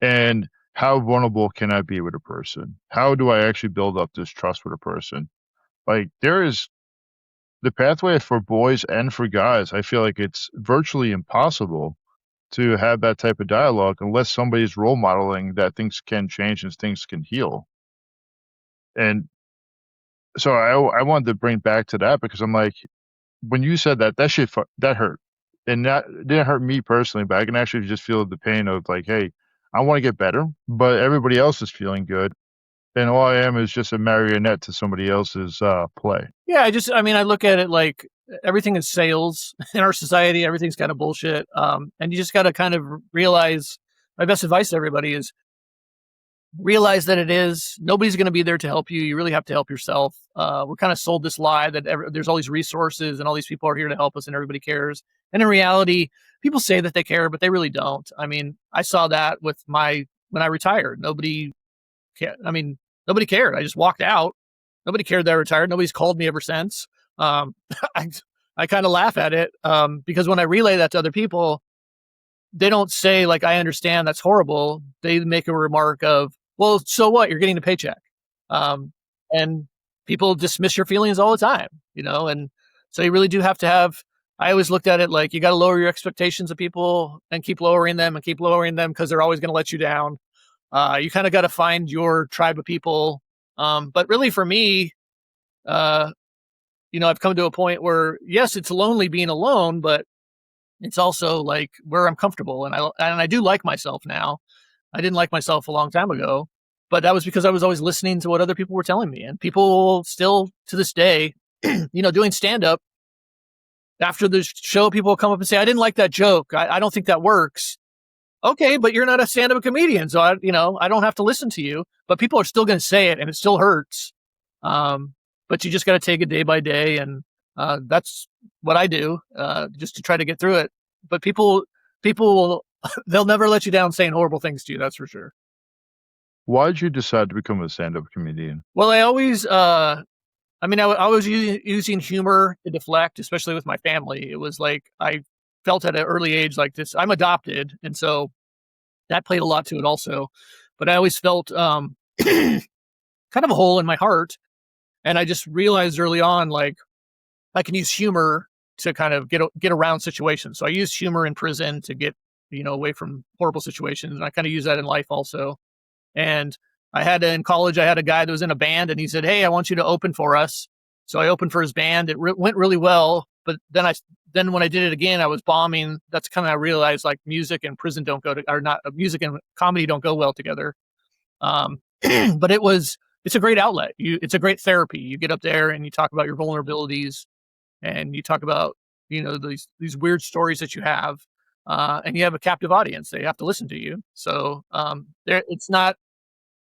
S1: And how vulnerable can I be with a person? How do I actually build up this trust with a person? Like, there is the pathway for boys and for guys. I feel like it's virtually impossible to have that type of dialogue unless somebody's role modeling that things can change and things can heal. And so I wanted to bring back to that because I'm like, when you said that, that shit, that hurt. And that didn't hurt me personally, but I can actually just feel the pain of like, hey, I want to get better, but everybody else is feeling good. And all I am is just a marionette to somebody else's play.
S2: Yeah, I look at it like everything is sales in our society. Everything's kind of bullshit. And you just got to kind of realize, my best advice to everybody is realize that nobody's going to be there to help you. You really have to help yourself. We're kind of sold this lie that there's all these resources and all these people are here to help us and everybody cares. And in reality, people say that they care, but they really don't. I mean, I saw that with when I retired. Nobody cared. I just walked out. Nobody cared that I retired. Nobody's called me ever since. I, I kind of laugh at it because when I relay that to other people, they don't say like, I understand that's horrible. They make a remark of, well, so what? You're getting a paycheck. And people dismiss your feelings all the time, and so you really do have to I always looked at it like you got to lower your expectations of people and keep lowering them because they're always going to let you down. You kind of got to find your tribe of people. But really for me, I've come to a point where, yes, it's lonely being alone, but it's also like where I'm comfortable. And I do like myself now. I didn't like myself a long time ago, but that was because I was always listening to what other people were telling me. And people still to this day, doing stand up after the show, people will come up and say, I didn't like that joke. I don't think that works. Okay, but you're not a stand-up comedian, so I don't have to listen to you. But people are still going to say it, and it still hurts. But you just got to take it day by day, and that's what I do, just to try to get through it. But people will, they'll never let you down saying horrible things to you. That's for sure.
S1: Why did you decide to become a stand-up comedian?
S2: Well, I always, I was using humor to deflect, especially with my family. It was like I felt at an early age like this. I'm adopted, and so that played a lot to it also. But I always felt kind of a hole in my heart, and I just realized early on, like, I can use humor to kind of get around situations. So I used humor in prison to get away from horrible situations, and I kind of use that in life also. And in college, I had a guy that was in a band, and he said, "Hey, I want you to open for us." So I opened for his band. It went really well, but then when I did it again, I was bombing. That's kind of I realized like music and prison don't go to, or not music and comedy don't go well together. But it's a great outlet. It's a great therapy. You get up there and you talk about your vulnerabilities, and you talk about these weird stories that you have, and you have a captive audience. They have to listen to you. So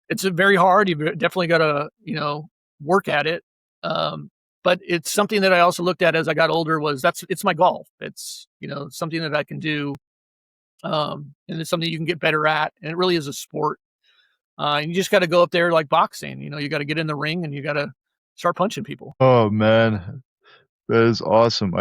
S2: it's very hard. You've definitely got to work at it. But it's something that I also looked at as I got older it's my golf. It's, something that I can do. And it's something you can get better at. And it really is a sport. And you just got to go up there like boxing, you got to get in the ring and you got to start punching people.
S1: Oh man, that is awesome.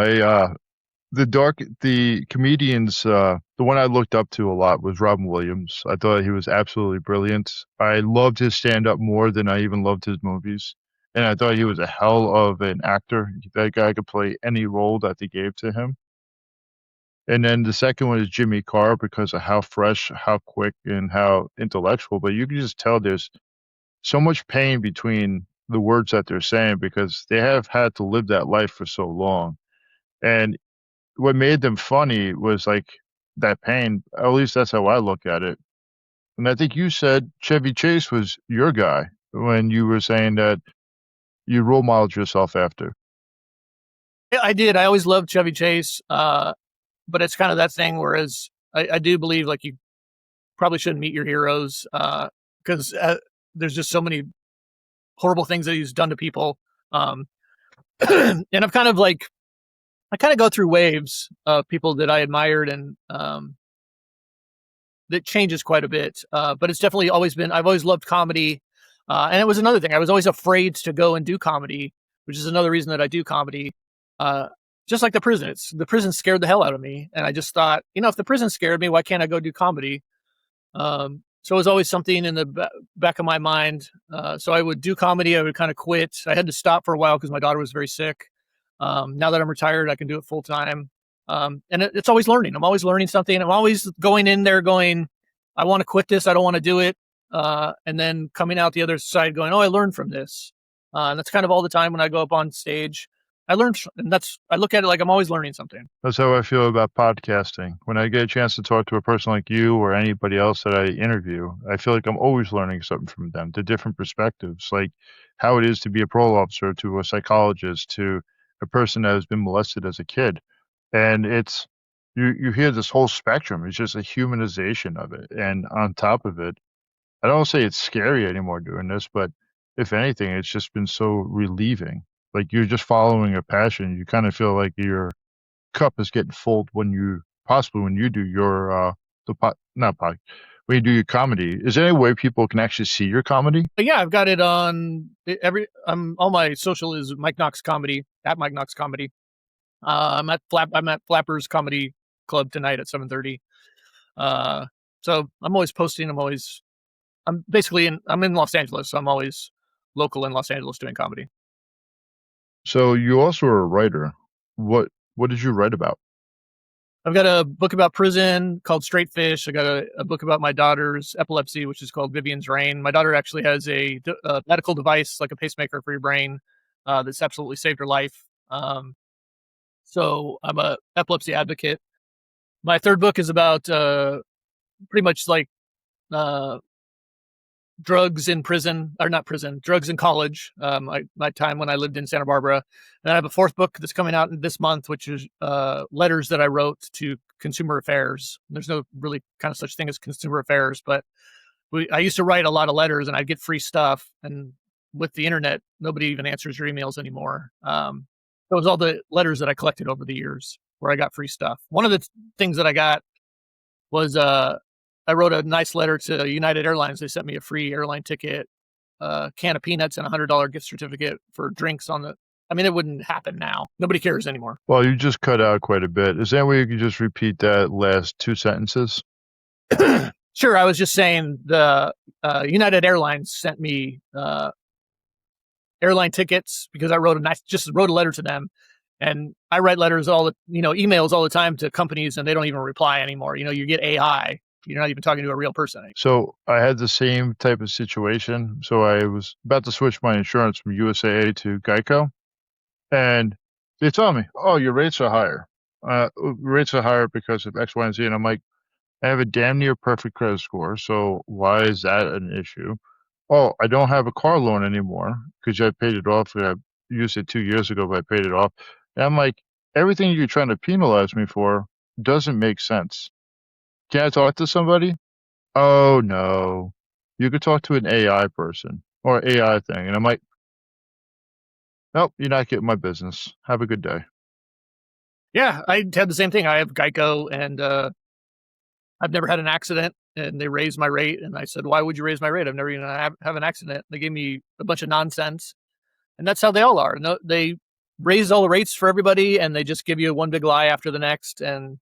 S1: The comedians, the one I looked up to a lot was Robin Williams. I thought he was absolutely brilliant. I loved his stand-up more than I even loved his movies. And I thought he was a hell of an actor. That guy could play any role that they gave to him. And then the second one is Jimmy Carr because of how fresh, how quick, and how intellectual. But you can just tell there's so much pain between the words that they're saying because they have had to live that life for so long. And what made them funny was like that pain. At least that's how I look at it. And I think you said Chevy Chase was your guy when you were saying that you role modeled yourself after.
S2: Yeah, I did. I always loved Chevy Chase. But it's kind of that thing, whereas I do believe like you probably shouldn't meet your heroes because there's just so many horrible things that he's done to people. And I kind of go through waves of people that I admired, and that changes quite a bit. But it's definitely I've always loved comedy. And it was another thing. I was always afraid to go and do comedy, which is another reason that I do comedy. Just like the prison scared the hell out of me. And I just thought, if the prison scared me, why can't I go do comedy? So So it was always something in the back of my mind. So I would do comedy. I would kind of quit. I had to stop for a while because my daughter was very sick. Now that I'm retired, I can do it full time. And it's always learning. I'm always learning something. I'm always going in there going, I want to quit this. I don't want to do it. And then coming out the other side going, oh, I learned from this. And that's kind of all the time when I go up on stage. I learned, and I look at it like I'm always learning something.
S1: That's how I feel about podcasting. When I get a chance to talk to a person like you or anybody else that I interview, I feel like I'm always learning something from them, the different perspectives, like how it is to be a parole officer, to a psychologist, to a person that has been molested as a kid. And you hear this whole spectrum. It's just a humanization of it. And on top of it, I don't say it's scary anymore doing this, but if anything, it's just been so relieving. Like you're just following a passion. You kind of feel like your cup is getting full when you do your not pod when you do your comedy. Is there any way people can actually see your comedy?
S2: But yeah, I've got it on all my social is Mike Knox comedy at Mike Knox comedy. I'm at Flappers Comedy Club tonight at 7:30. So I'm always posting. I'm in Los Angeles, so I'm always local in Los Angeles doing comedy.
S1: So you also are a writer. What did you write about?
S2: I've got a book about prison called Straight Fish. I got a book about my daughter's epilepsy, which is called Vivian's Rain. My daughter actually has a medical device, like a pacemaker for your brain, that's absolutely saved her life. So I'm a epilepsy advocate. My third book is about pretty much like drugs in prison, or not prison, drugs in college. My time when I lived in Santa Barbara. And I have a fourth book that's coming out this month, which is letters that I wrote to consumer affairs. There's no really kind of such thing as consumer affairs, but I used to write a lot of letters and I'd get free stuff. And with the internet, nobody even answers your emails anymore. So it was all the letters that I collected over the years where I got free stuff. One of the things that I got was I wrote a nice letter to United Airlines. They sent me a free airline ticket, can of peanuts, and $100 gift certificate for drinks on the. I mean, it wouldn't happen now. Nobody cares anymore.
S1: Well, you just cut out quite a bit. Is there any way you could just repeat that last two sentences?
S2: Sure. I was just saying the United Airlines sent me airline tickets because I just wrote a letter to them. And I write letters emails all the time to companies, and they don't even reply anymore. You get AI. You're not even talking to a real person anymore.
S1: So I had the same type of situation. So I was about to switch my insurance from USAA to Geico, and they told me, "Oh, your rates are higher. Rates are higher because of X, Y, and Z." And I'm like, "I have a damn near perfect credit score, so why is that an issue?" "Oh, I don't have a car loan anymore because I paid it off. I used it 2 years ago, but I paid it off." And I'm like, "Everything you're trying to penalize me for doesn't make sense. Can I talk to somebody?" "Oh, no. You could talk to an AI person or AI thing." And I'm like, "Nope, you're not getting my business. Have a good day."
S2: Yeah, I had the same thing. I have Geico, and I've never had an accident, and they raised my rate. And I said, "Why would you raise my rate? I've never even have an accident." They gave me a bunch of nonsense, and that's how they all are. No, they raise all the rates for everybody, and they just give you one big lie after the next. And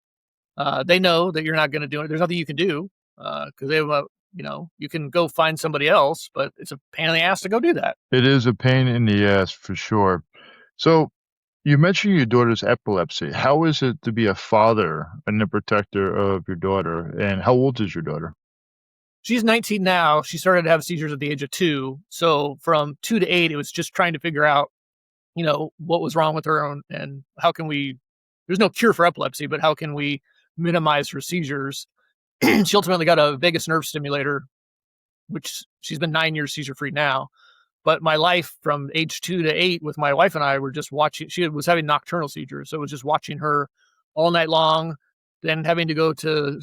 S2: they know that you're not going to do it. There's nothing you can do because they have you can go find somebody else, but it's a pain in the ass to go do that.
S1: It is a pain in the ass for sure. So you mentioned your daughter's epilepsy. How is it to be a father and a protector of your daughter? And how old is your daughter?
S2: She's 19 now. She started to have seizures at the age of 2. So from 2 to 8, it was just trying to figure out, what was wrong with her and how can there's no cure for epilepsy, but how can we minimize her seizures? She ultimately got a vagus nerve stimulator, which she's been 9 years seizure free now. But my life from age 2 to 8 with my wife and I were just watching. She was having nocturnal seizures, so it was just watching her all night long, then having to go to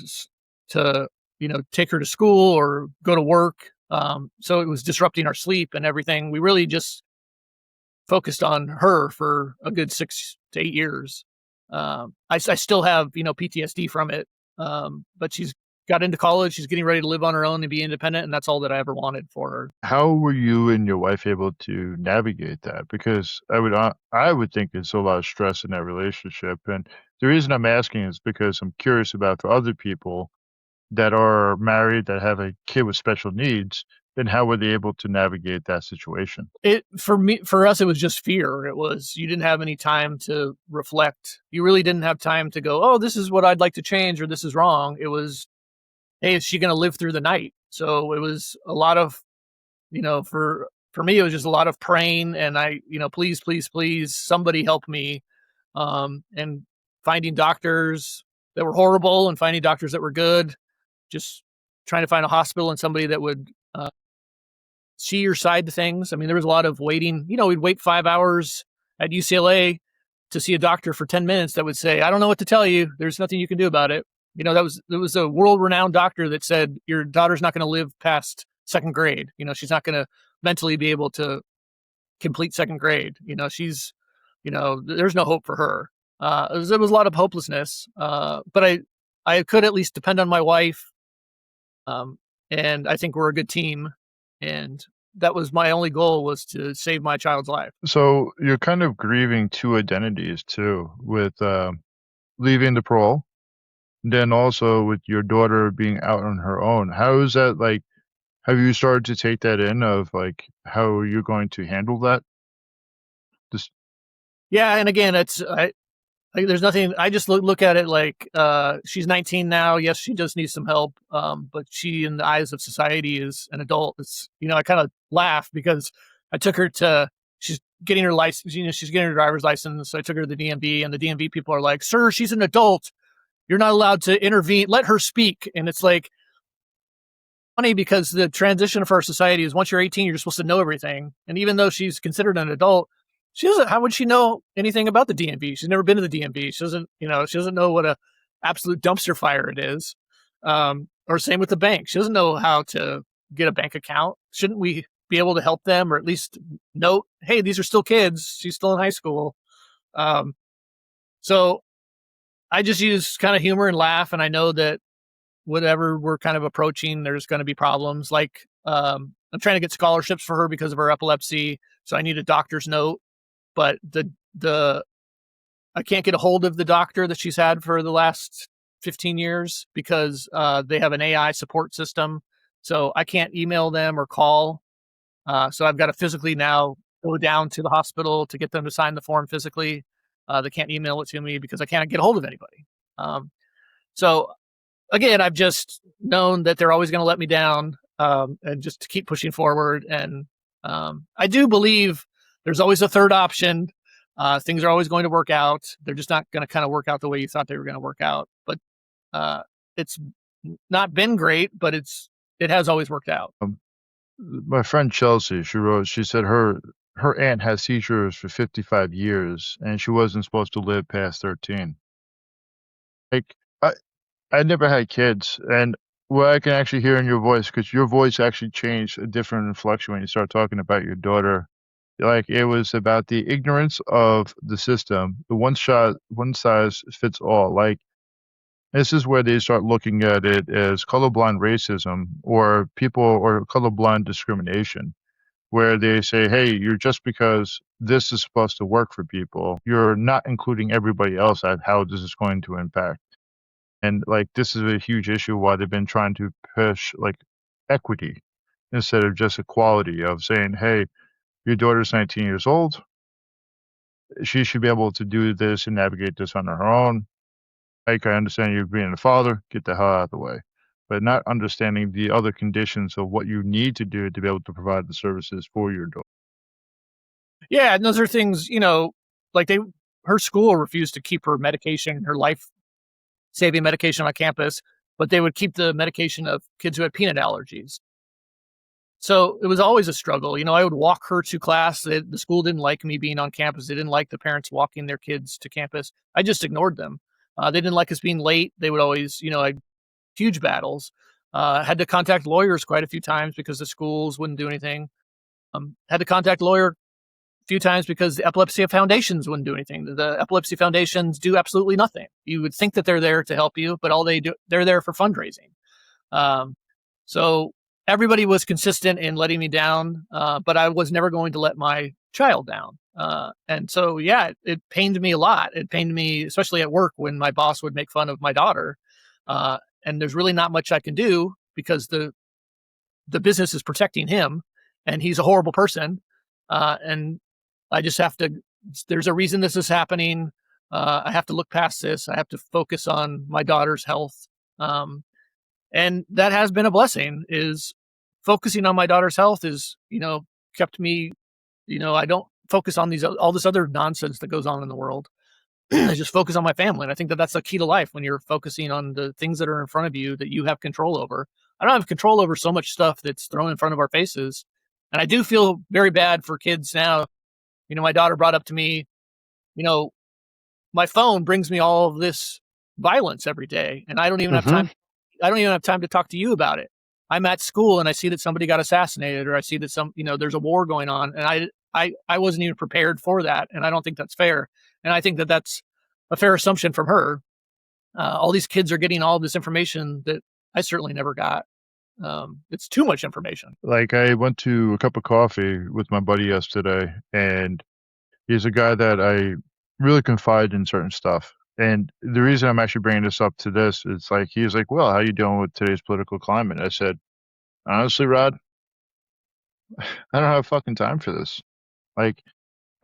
S2: take her to school or go to work. So it was disrupting our sleep and everything. We really just focused on her for a good 6 to 8 years. I still have PTSD from it, but she's got into college. She's getting ready to live on her own and be independent, and that's all that I ever wanted for her.
S1: How were you and your wife able to navigate that? Because I would think it's a lot of stress in that relationship. And the reason I'm asking is because I'm curious about for other people that are married that have a kid with special needs, then how were they able to navigate that situation?
S2: For us, it was just fear. It was, you didn't have any time to reflect. You really didn't have time to go, oh, this is what I'd like to change, or this is wrong. It was, hey, is she going to live through the night? So it was a lot of, for me, it was just a lot of praying, and please, please, please, somebody help me. And finding doctors that were horrible and finding doctors that were good, just trying to find a hospital and somebody that would see your side to things. I mean, there was a lot of waiting. We'd wait 5 hours at UCLA to see a doctor for 10 minutes that would say, I don't know what to tell you. There's nothing you can do about it. There was a world-renowned doctor that said, your daughter's not going to live past second grade. She's not going to mentally be able to complete second grade. There's no hope for her. There was a lot of hopelessness. But I could at least depend on my wife. And I think we're a good team. And that was my only goal, was to save my child's life.
S1: So you're kind of grieving two identities too, with leaving the parole, then also with your daughter being out on her own. How is that like? Have you started to take that in of like how you're going to handle that? Just
S2: Yeah, and again, there's nothing. I just look at it like she's 19 now. Yes, she does need some help, but she, in the eyes of society, is an adult. It's I kind of laugh because I took her to. She's getting her license. She's getting her driver's license. So I took her to the DMV, and the DMV people are like, "Sir, she's an adult. You're not allowed to intervene. Let her speak." And it's like funny because the transition for our society is once you're 18, you're supposed to know everything. And even though she's considered an adult, she doesn't. How would she know anything about the DMV? She's never been to the DMV. She doesn't. She doesn't know what a absolute dumpster fire it is. Or same with the bank. She doesn't know how to get a bank account. Shouldn't we be able to help them, or at least note, hey, these are still kids. She's still in high school. So I just use kind of humor and laugh, and I know that whatever we're kind of approaching, there's going to be problems. Like I'm trying to get scholarships for her because of her epilepsy, so I need a doctor's note. But I can't get a hold of the doctor that she's had for the last 15 years because they have an AI support system. So I can't email them or call. So I've got to physically now go down to the hospital to get them to sign the form physically. They can't email it to me because I can't get a hold of anybody. So again, I've just known that they're always going to let me down, and just to keep pushing forward. And I do believe there's always a third option. Things are always going to work out. They're just not going to kind of work out the way you thought they were going to work out. But it's not been great, but it has always worked out.
S1: My friend Chelsea, she said her aunt has seizures for 55 years and she wasn't supposed to live past 13. Like I never had kids, and what I can actually hear in your voice, because your voice actually changed a different inflection when you start talking about your daughter. Like it was about the ignorance of the system, the one size fits all. Like this is where they start looking at it as colorblind racism or colorblind discrimination, where they say, hey, you're just because this is supposed to work for people, you're not including everybody else at how this is going to impact. And like this is a huge issue why they've been trying to push like equity instead of just equality of saying, hey, your daughter's 19 years old. She should be able to do this and navigate this on her own. Like, I understand you being a father, get the hell out of the way. But not understanding the other conditions of what you need to do to be able to provide the services for your daughter.
S2: Yeah, and those are things, like her school refused to keep her medication, her life-saving medication on campus, but they would keep the medication of kids who had peanut allergies. So it was always a struggle. I would walk her to class. The school didn't like me being on campus. They didn't like the parents walking their kids to campus. I just ignored them. They didn't like us being late. They would always, huge battles. Had to contact lawyers quite a few times because the schools wouldn't do anything. Had to contact a lawyer a few times because the epilepsy foundations wouldn't do anything. The epilepsy foundations do absolutely nothing. You would think that they're there to help you, but all they're there for fundraising. So everybody was consistent in letting me down, but I was never going to let my child down. And so, yeah, it pained me a lot. It pained me, especially at work when my boss would make fun of my daughter. and there's really not much I can do because the business is protecting him, and he's a horrible person, and I just have to. There's a reason this is happening. I have to look past this. I have to focus on my daughter's health, and that has been a blessing. Is focusing on my daughter's health is kept me. I don't focus on all this other nonsense that goes on in the world. I just focus on my family. And I think that that's the key to life when you're focusing on the things that are in front of you that you have control over. I don't have control over so much stuff that's thrown in front of our faces. And I do feel very bad for kids now. My daughter brought up to me, my phone brings me all of this violence every day, and I don't even have time. I don't even have time to talk to you about it. I'm at school and I see that somebody got assassinated, or I see that there's a war going on, and I wasn't even prepared for that. And I don't think that's fair. And I think that that's a fair assumption from her. All these kids are getting all this information that I certainly never got. It's too much information.
S1: Like, I went to a cup of coffee with my buddy yesterday, and he's a guy that I really confide in certain stuff. And the reason I'm actually bringing this up to this is like, he's like, well, how you dealing with today's political climate? I said, honestly, Rod, I don't have fucking time for this. Like,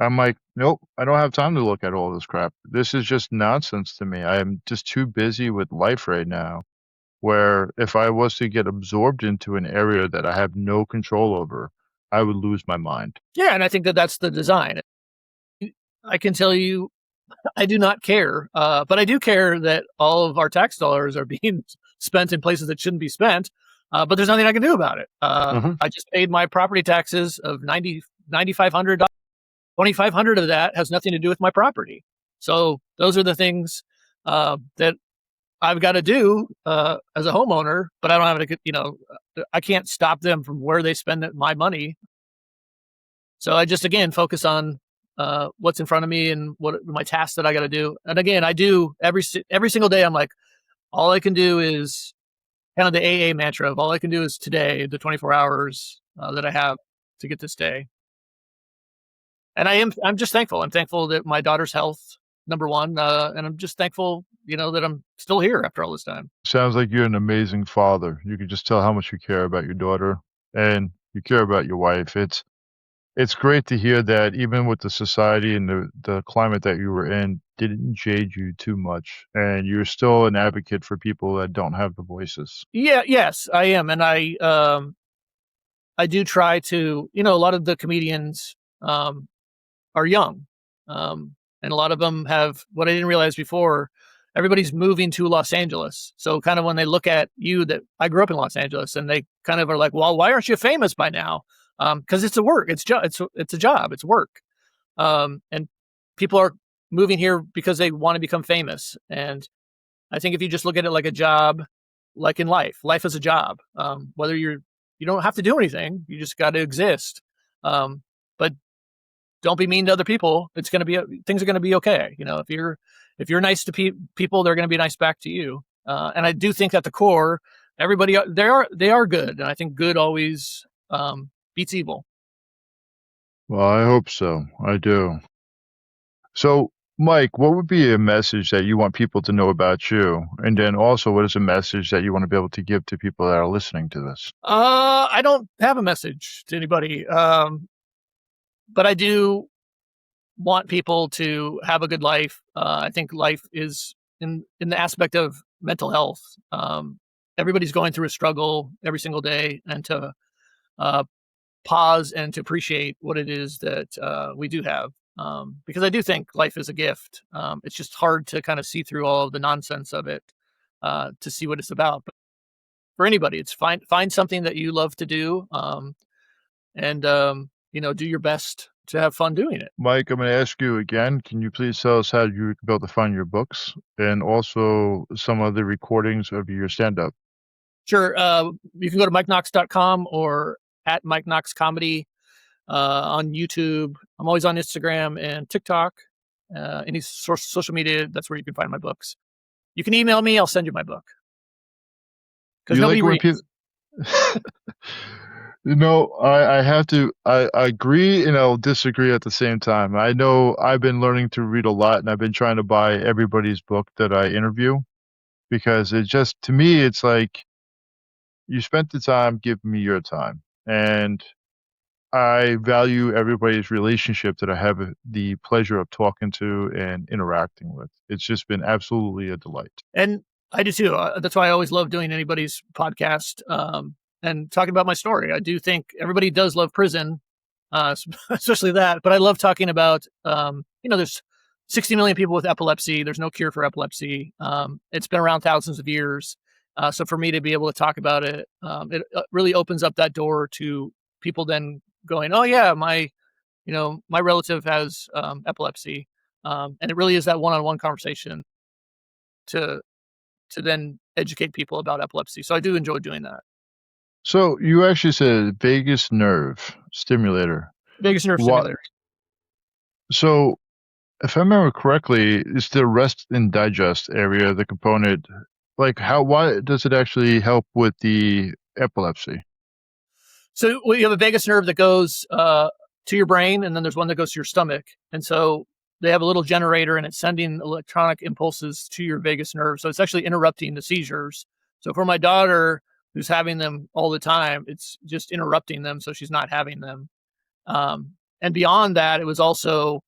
S1: I'm like, nope, I don't have time to look at all this crap. This is just nonsense to me. I am just too busy with life right now, where if I was to get absorbed into an area that I have no control over, I would lose my mind.
S2: Yeah, and I think that that's the design. I can tell you, I do not care, but I do care that all of our tax dollars are being spent in places that shouldn't be spent, but there's nothing I can do about it. I just paid my property taxes of $9,500. $2,500 of that has nothing to do with my property. So those are the things that I've got to do as a homeowner, but I don't have to, I can't stop them from where they spend my money. So I just, again, focus on what's in front of me and what my tasks that I got to do. And again, I do every single day. I'm like, all I can do is kind of the AA mantra of all I can do is today, the 24 hours that I have to get this day. And I'm just thankful. I'm thankful that my daughter's health, number one. And I'm just thankful, that I'm still here after all this time.
S1: Sounds like you're an amazing father. You can just tell how much you care about your daughter and you care about your wife. It's great to hear that even with the society and the climate that you were in didn't jade you too much, and you're still an advocate for people that don't have the voices.
S2: Yeah, yes, I am. And I do try to, a lot of the comedians are young. And a lot of them have what I didn't realize before. Everybody's moving to Los Angeles. So kind of when they look at you, that I grew up in Los Angeles, and they kind of are like, well, why aren't you famous by now? Because it's a work, it's a job, it's work. And people are moving here because they want to become famous. And I think if you just look at it like a job, like in life is a job. Whether you don't have to do anything, you just got to exist. But don't be mean to other people. Things are going to be okay. If you're nice to people, they're going to be nice back to you. And I do think at the core, everybody, they are good. And I think good always beats evil.
S1: Well, I hope so. I do. So, Mike, what would be a message that you want people to know about you? And then also, what is a message that you want to be able to give to people that are listening to this?
S2: I don't have a message to anybody. But I do want people to have a good life. I think life is in the aspect of mental health. Everybody's going through a struggle every single day, and to pause and to appreciate what it is that we do have. Because I do think life is a gift. It's just hard to kind of see through all of the nonsense of it to see what it's about. But for anybody, it's find something that you love to do, and do your best to have fun doing it.
S1: Mike, I'm going to ask you again, can you please tell us how you be able to find your books and also some of the recordings of your stand-up?
S2: Sure. You can go to MikeKnox.com or at Mike Knox Comedy on YouTube. I'm always on Instagram and TikTok. Any social media, that's where you can find my books. You can email me, I'll send you my book. Because nobody reads.
S1: I agree and I'll disagree at the same time. I know I've been learning to read a lot, and I've been trying to buy everybody's book that I interview. because it just, to me, it's like you spent the time giving me your time. And I value everybody's relationship that I have the pleasure of talking to and interacting with. It's just been absolutely a delight.
S2: And I do too. That's why I always love doing anybody's podcast and talking about my story. I do think everybody does love prison, especially that. But I love talking about, there's 60 million people with epilepsy. There's no cure for epilepsy. It's been around thousands of years. So for me to be able to talk about it, it really opens up that door to people then going, oh yeah, my relative has epilepsy. And it really is that one-on-one conversation to then educate people about epilepsy. So I do enjoy doing that.
S1: So you actually said vagus nerve stimulator.
S2: Vagus nerve
S1: What?
S2: stimulator.
S1: So if I remember correctly, is the rest and digest area the component? Like why does it actually help with the epilepsy?
S2: So you have a vagus nerve that goes to your brain, and then there's one that goes to your stomach. And so they have a little generator, and it's sending electronic impulses to your vagus nerve. So it's actually interrupting the seizures. So for my daughter, who's having them all the time, it's just interrupting them, so she's not having them. And beyond that, it was also,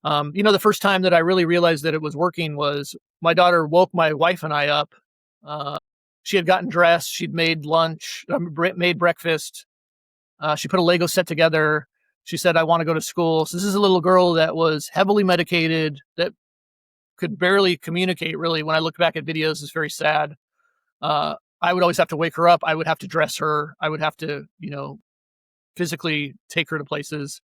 S2: the first time that I really realized that it was working was my daughter woke my wife and I up. She had gotten dressed. She'd made lunch, made breakfast. She put a Lego set together. She said, I want to go to school. So this is a little girl that was heavily medicated, that could barely communicate, really. When I look back at videos, it's very sad. I would always have to wake her up. I would have to dress her. I would have to, physically take her to places.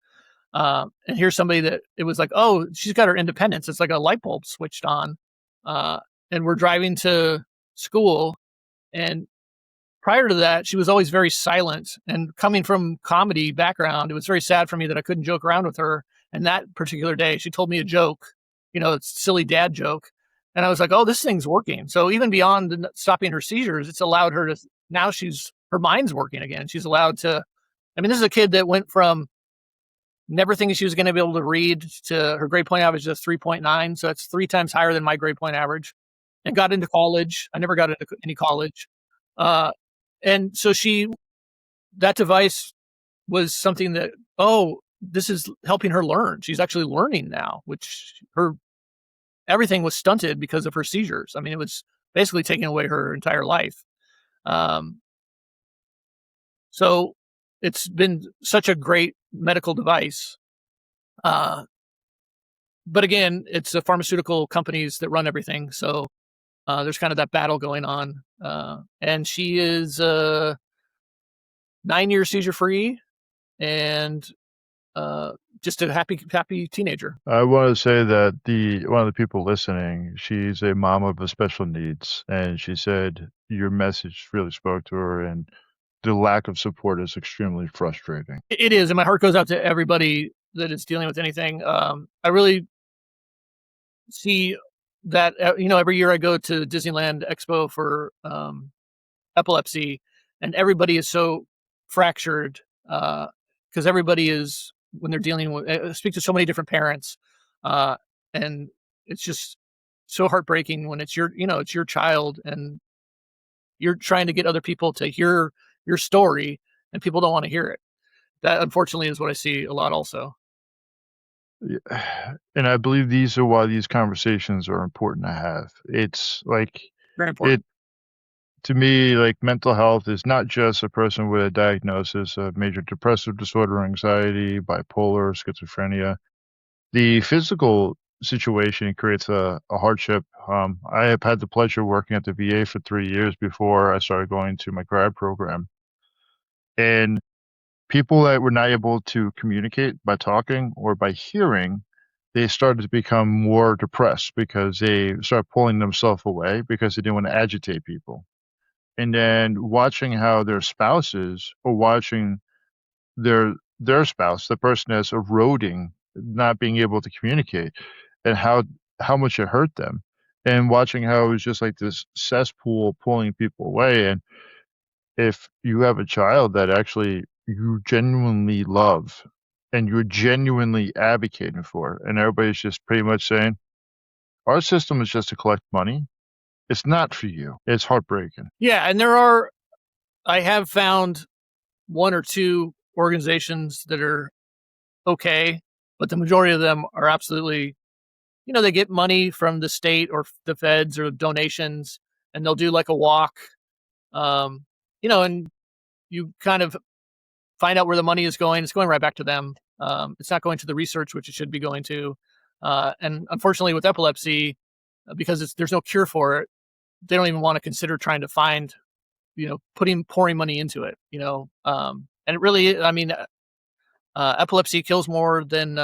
S2: And here's somebody that it was like, oh, she's got her independence. It's like a light bulb switched on. And we're driving to school. And prior to that, she was always very silent. And coming from comedy background, it was very sad for me that I couldn't joke around with her. And that particular day, she told me a joke, it's a silly dad joke. And I was like, oh, this thing's working. So even beyond stopping her seizures, it's allowed her to, now her mind's working again. She's allowed to, this is a kid that went from never thinking she was going to be able to read to her grade point average is 3.9. So that's 3 times higher than my grade point average, and got into college. I never got into any college. And so that device was something that, oh, this is helping her learn. She's actually learning now, which everything was stunted because of her seizures. It was basically taking away her entire life. So it's been such a great medical device. But again, it's the pharmaceutical companies that run everything. So there's kind of that battle going on. And she is 9 years seizure free and just a happy teenager.
S1: I want to say that one of the people listening, she's a mom of a special needs, and she said your message really spoke to her, and the lack of support is extremely frustrating.
S2: It is, and my heart goes out to everybody that is dealing with anything. I really see that, every year I go to Disneyland Expo for epilepsy, and everybody is so fractured because everybody is, when they're dealing with, I speak to so many different parents, and it's just so heartbreaking when it's it's your child, and you're trying to get other people to hear your story, and people don't want to hear it. That unfortunately is what I see a lot also.
S1: And I believe these are why these conversations are important to have. It's like,
S2: Very important.
S1: to me, like, mental health is not just a person with a diagnosis of major depressive disorder, anxiety, bipolar, schizophrenia. The physical situation creates a hardship. I have had the pleasure of working at the VA for 3 years before I started going to my grad program. And people that were not able to communicate by talking or by hearing, they started to become more depressed because they started pulling themselves away because they didn't want to agitate people. And then watching how their spouses, or watching their spouse, the person that's eroding, not being able to communicate, and how much it hurt them, and watching how it was just like this cesspool pulling people away. And if you have a child that actually you genuinely love and you're genuinely advocating for, and everybody's just pretty much saying, our system is just to collect money, it's not for you. It's heartbreaking.
S2: Yeah, and I have found one or two organizations that are okay, but the majority of them are absolutely, they get money from the state or the feds or donations, and they'll do like a walk, um, and you kind of find out where the money is going. It's going right back to them. It's not going to the research, which it should be going to. And unfortunately, with epilepsy, because there's no cure for it, they don't even want to consider trying to find, pouring money into it. And it really, I mean, epilepsy kills more than.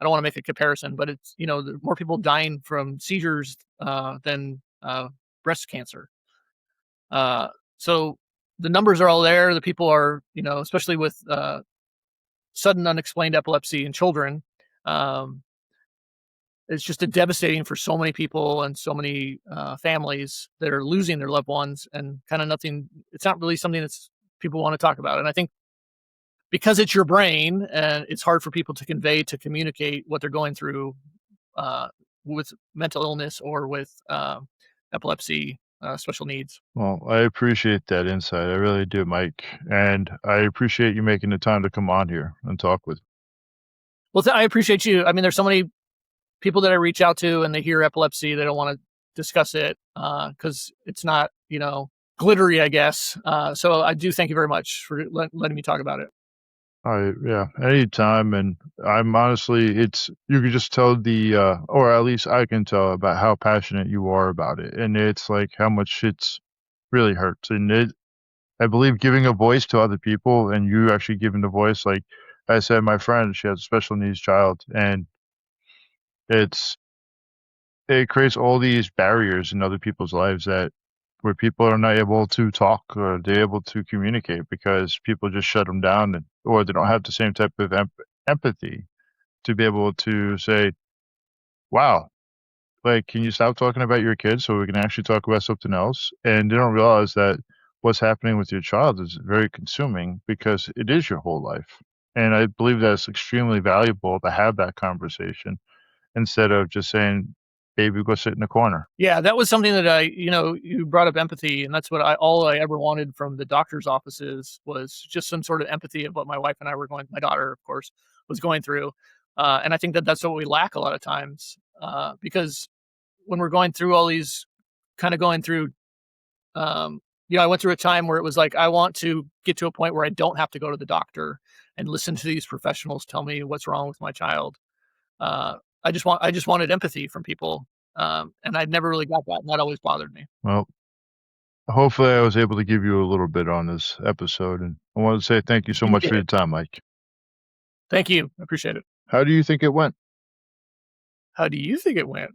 S2: I don't want to make a comparison, but it's more people dying from seizures than breast cancer. So the numbers are all there. The people are, especially with sudden unexplained epilepsy in children. Um, it's just devastating for so many people and so many families that are losing their loved ones, and kind of nothing. It's not really something that's people want to talk about. And I think because it's your brain, and it's hard for people to communicate what they're going through with mental illness or with epilepsy, special needs.
S1: Well, I appreciate that insight. I really do, Mike. And I appreciate you making the time to come on here and talk with me.
S2: Well, I appreciate you. I mean, there's so many people that I reach out to, and they hear epilepsy, they don't want to discuss it because it's not, glittery, I guess. So I do thank you very much for letting me talk about it.
S1: Yeah, anytime. And I'm honestly, you can just tell or at least I can tell about how passionate you are about it. And it's like how much it's really hurts. And I believe giving a voice to other people, and you actually giving the voice, like I said, my friend, she has a special needs child, and it's, it creates all these barriers in other people's lives where people are not able to talk or they're able to communicate because people just shut them down, or they don't have the same type of empathy to be able to say, wow, like, can you stop talking about your kids so we can actually talk about something else? And they don't realize that what's happening with your child is very consuming because it is your whole life. And I believe that it's extremely valuable to have that conversation instead of just saying, baby, go sit in the corner.
S2: Yeah, that was something that you brought up empathy, and that's all I ever wanted from the doctor's offices was just some sort of empathy of what my wife and I were my daughter, of course, was going through. And I think that that's what we lack a lot of times because when we're going through all these kind of going through, I went through a time where it was like, I want to get to a point where I don't have to go to the doctor and listen to these professionals tell me what's wrong with my child. I just wanted empathy from people. And I'd never really got that, and that always bothered me.
S1: Well, hopefully I was able to give you a little bit on this episode. And I want to say thank you so
S2: You
S1: much for your
S2: did.
S1: time, Mike.
S2: Thank you. I appreciate it.
S1: How do you think it went?
S2: How do you think it went?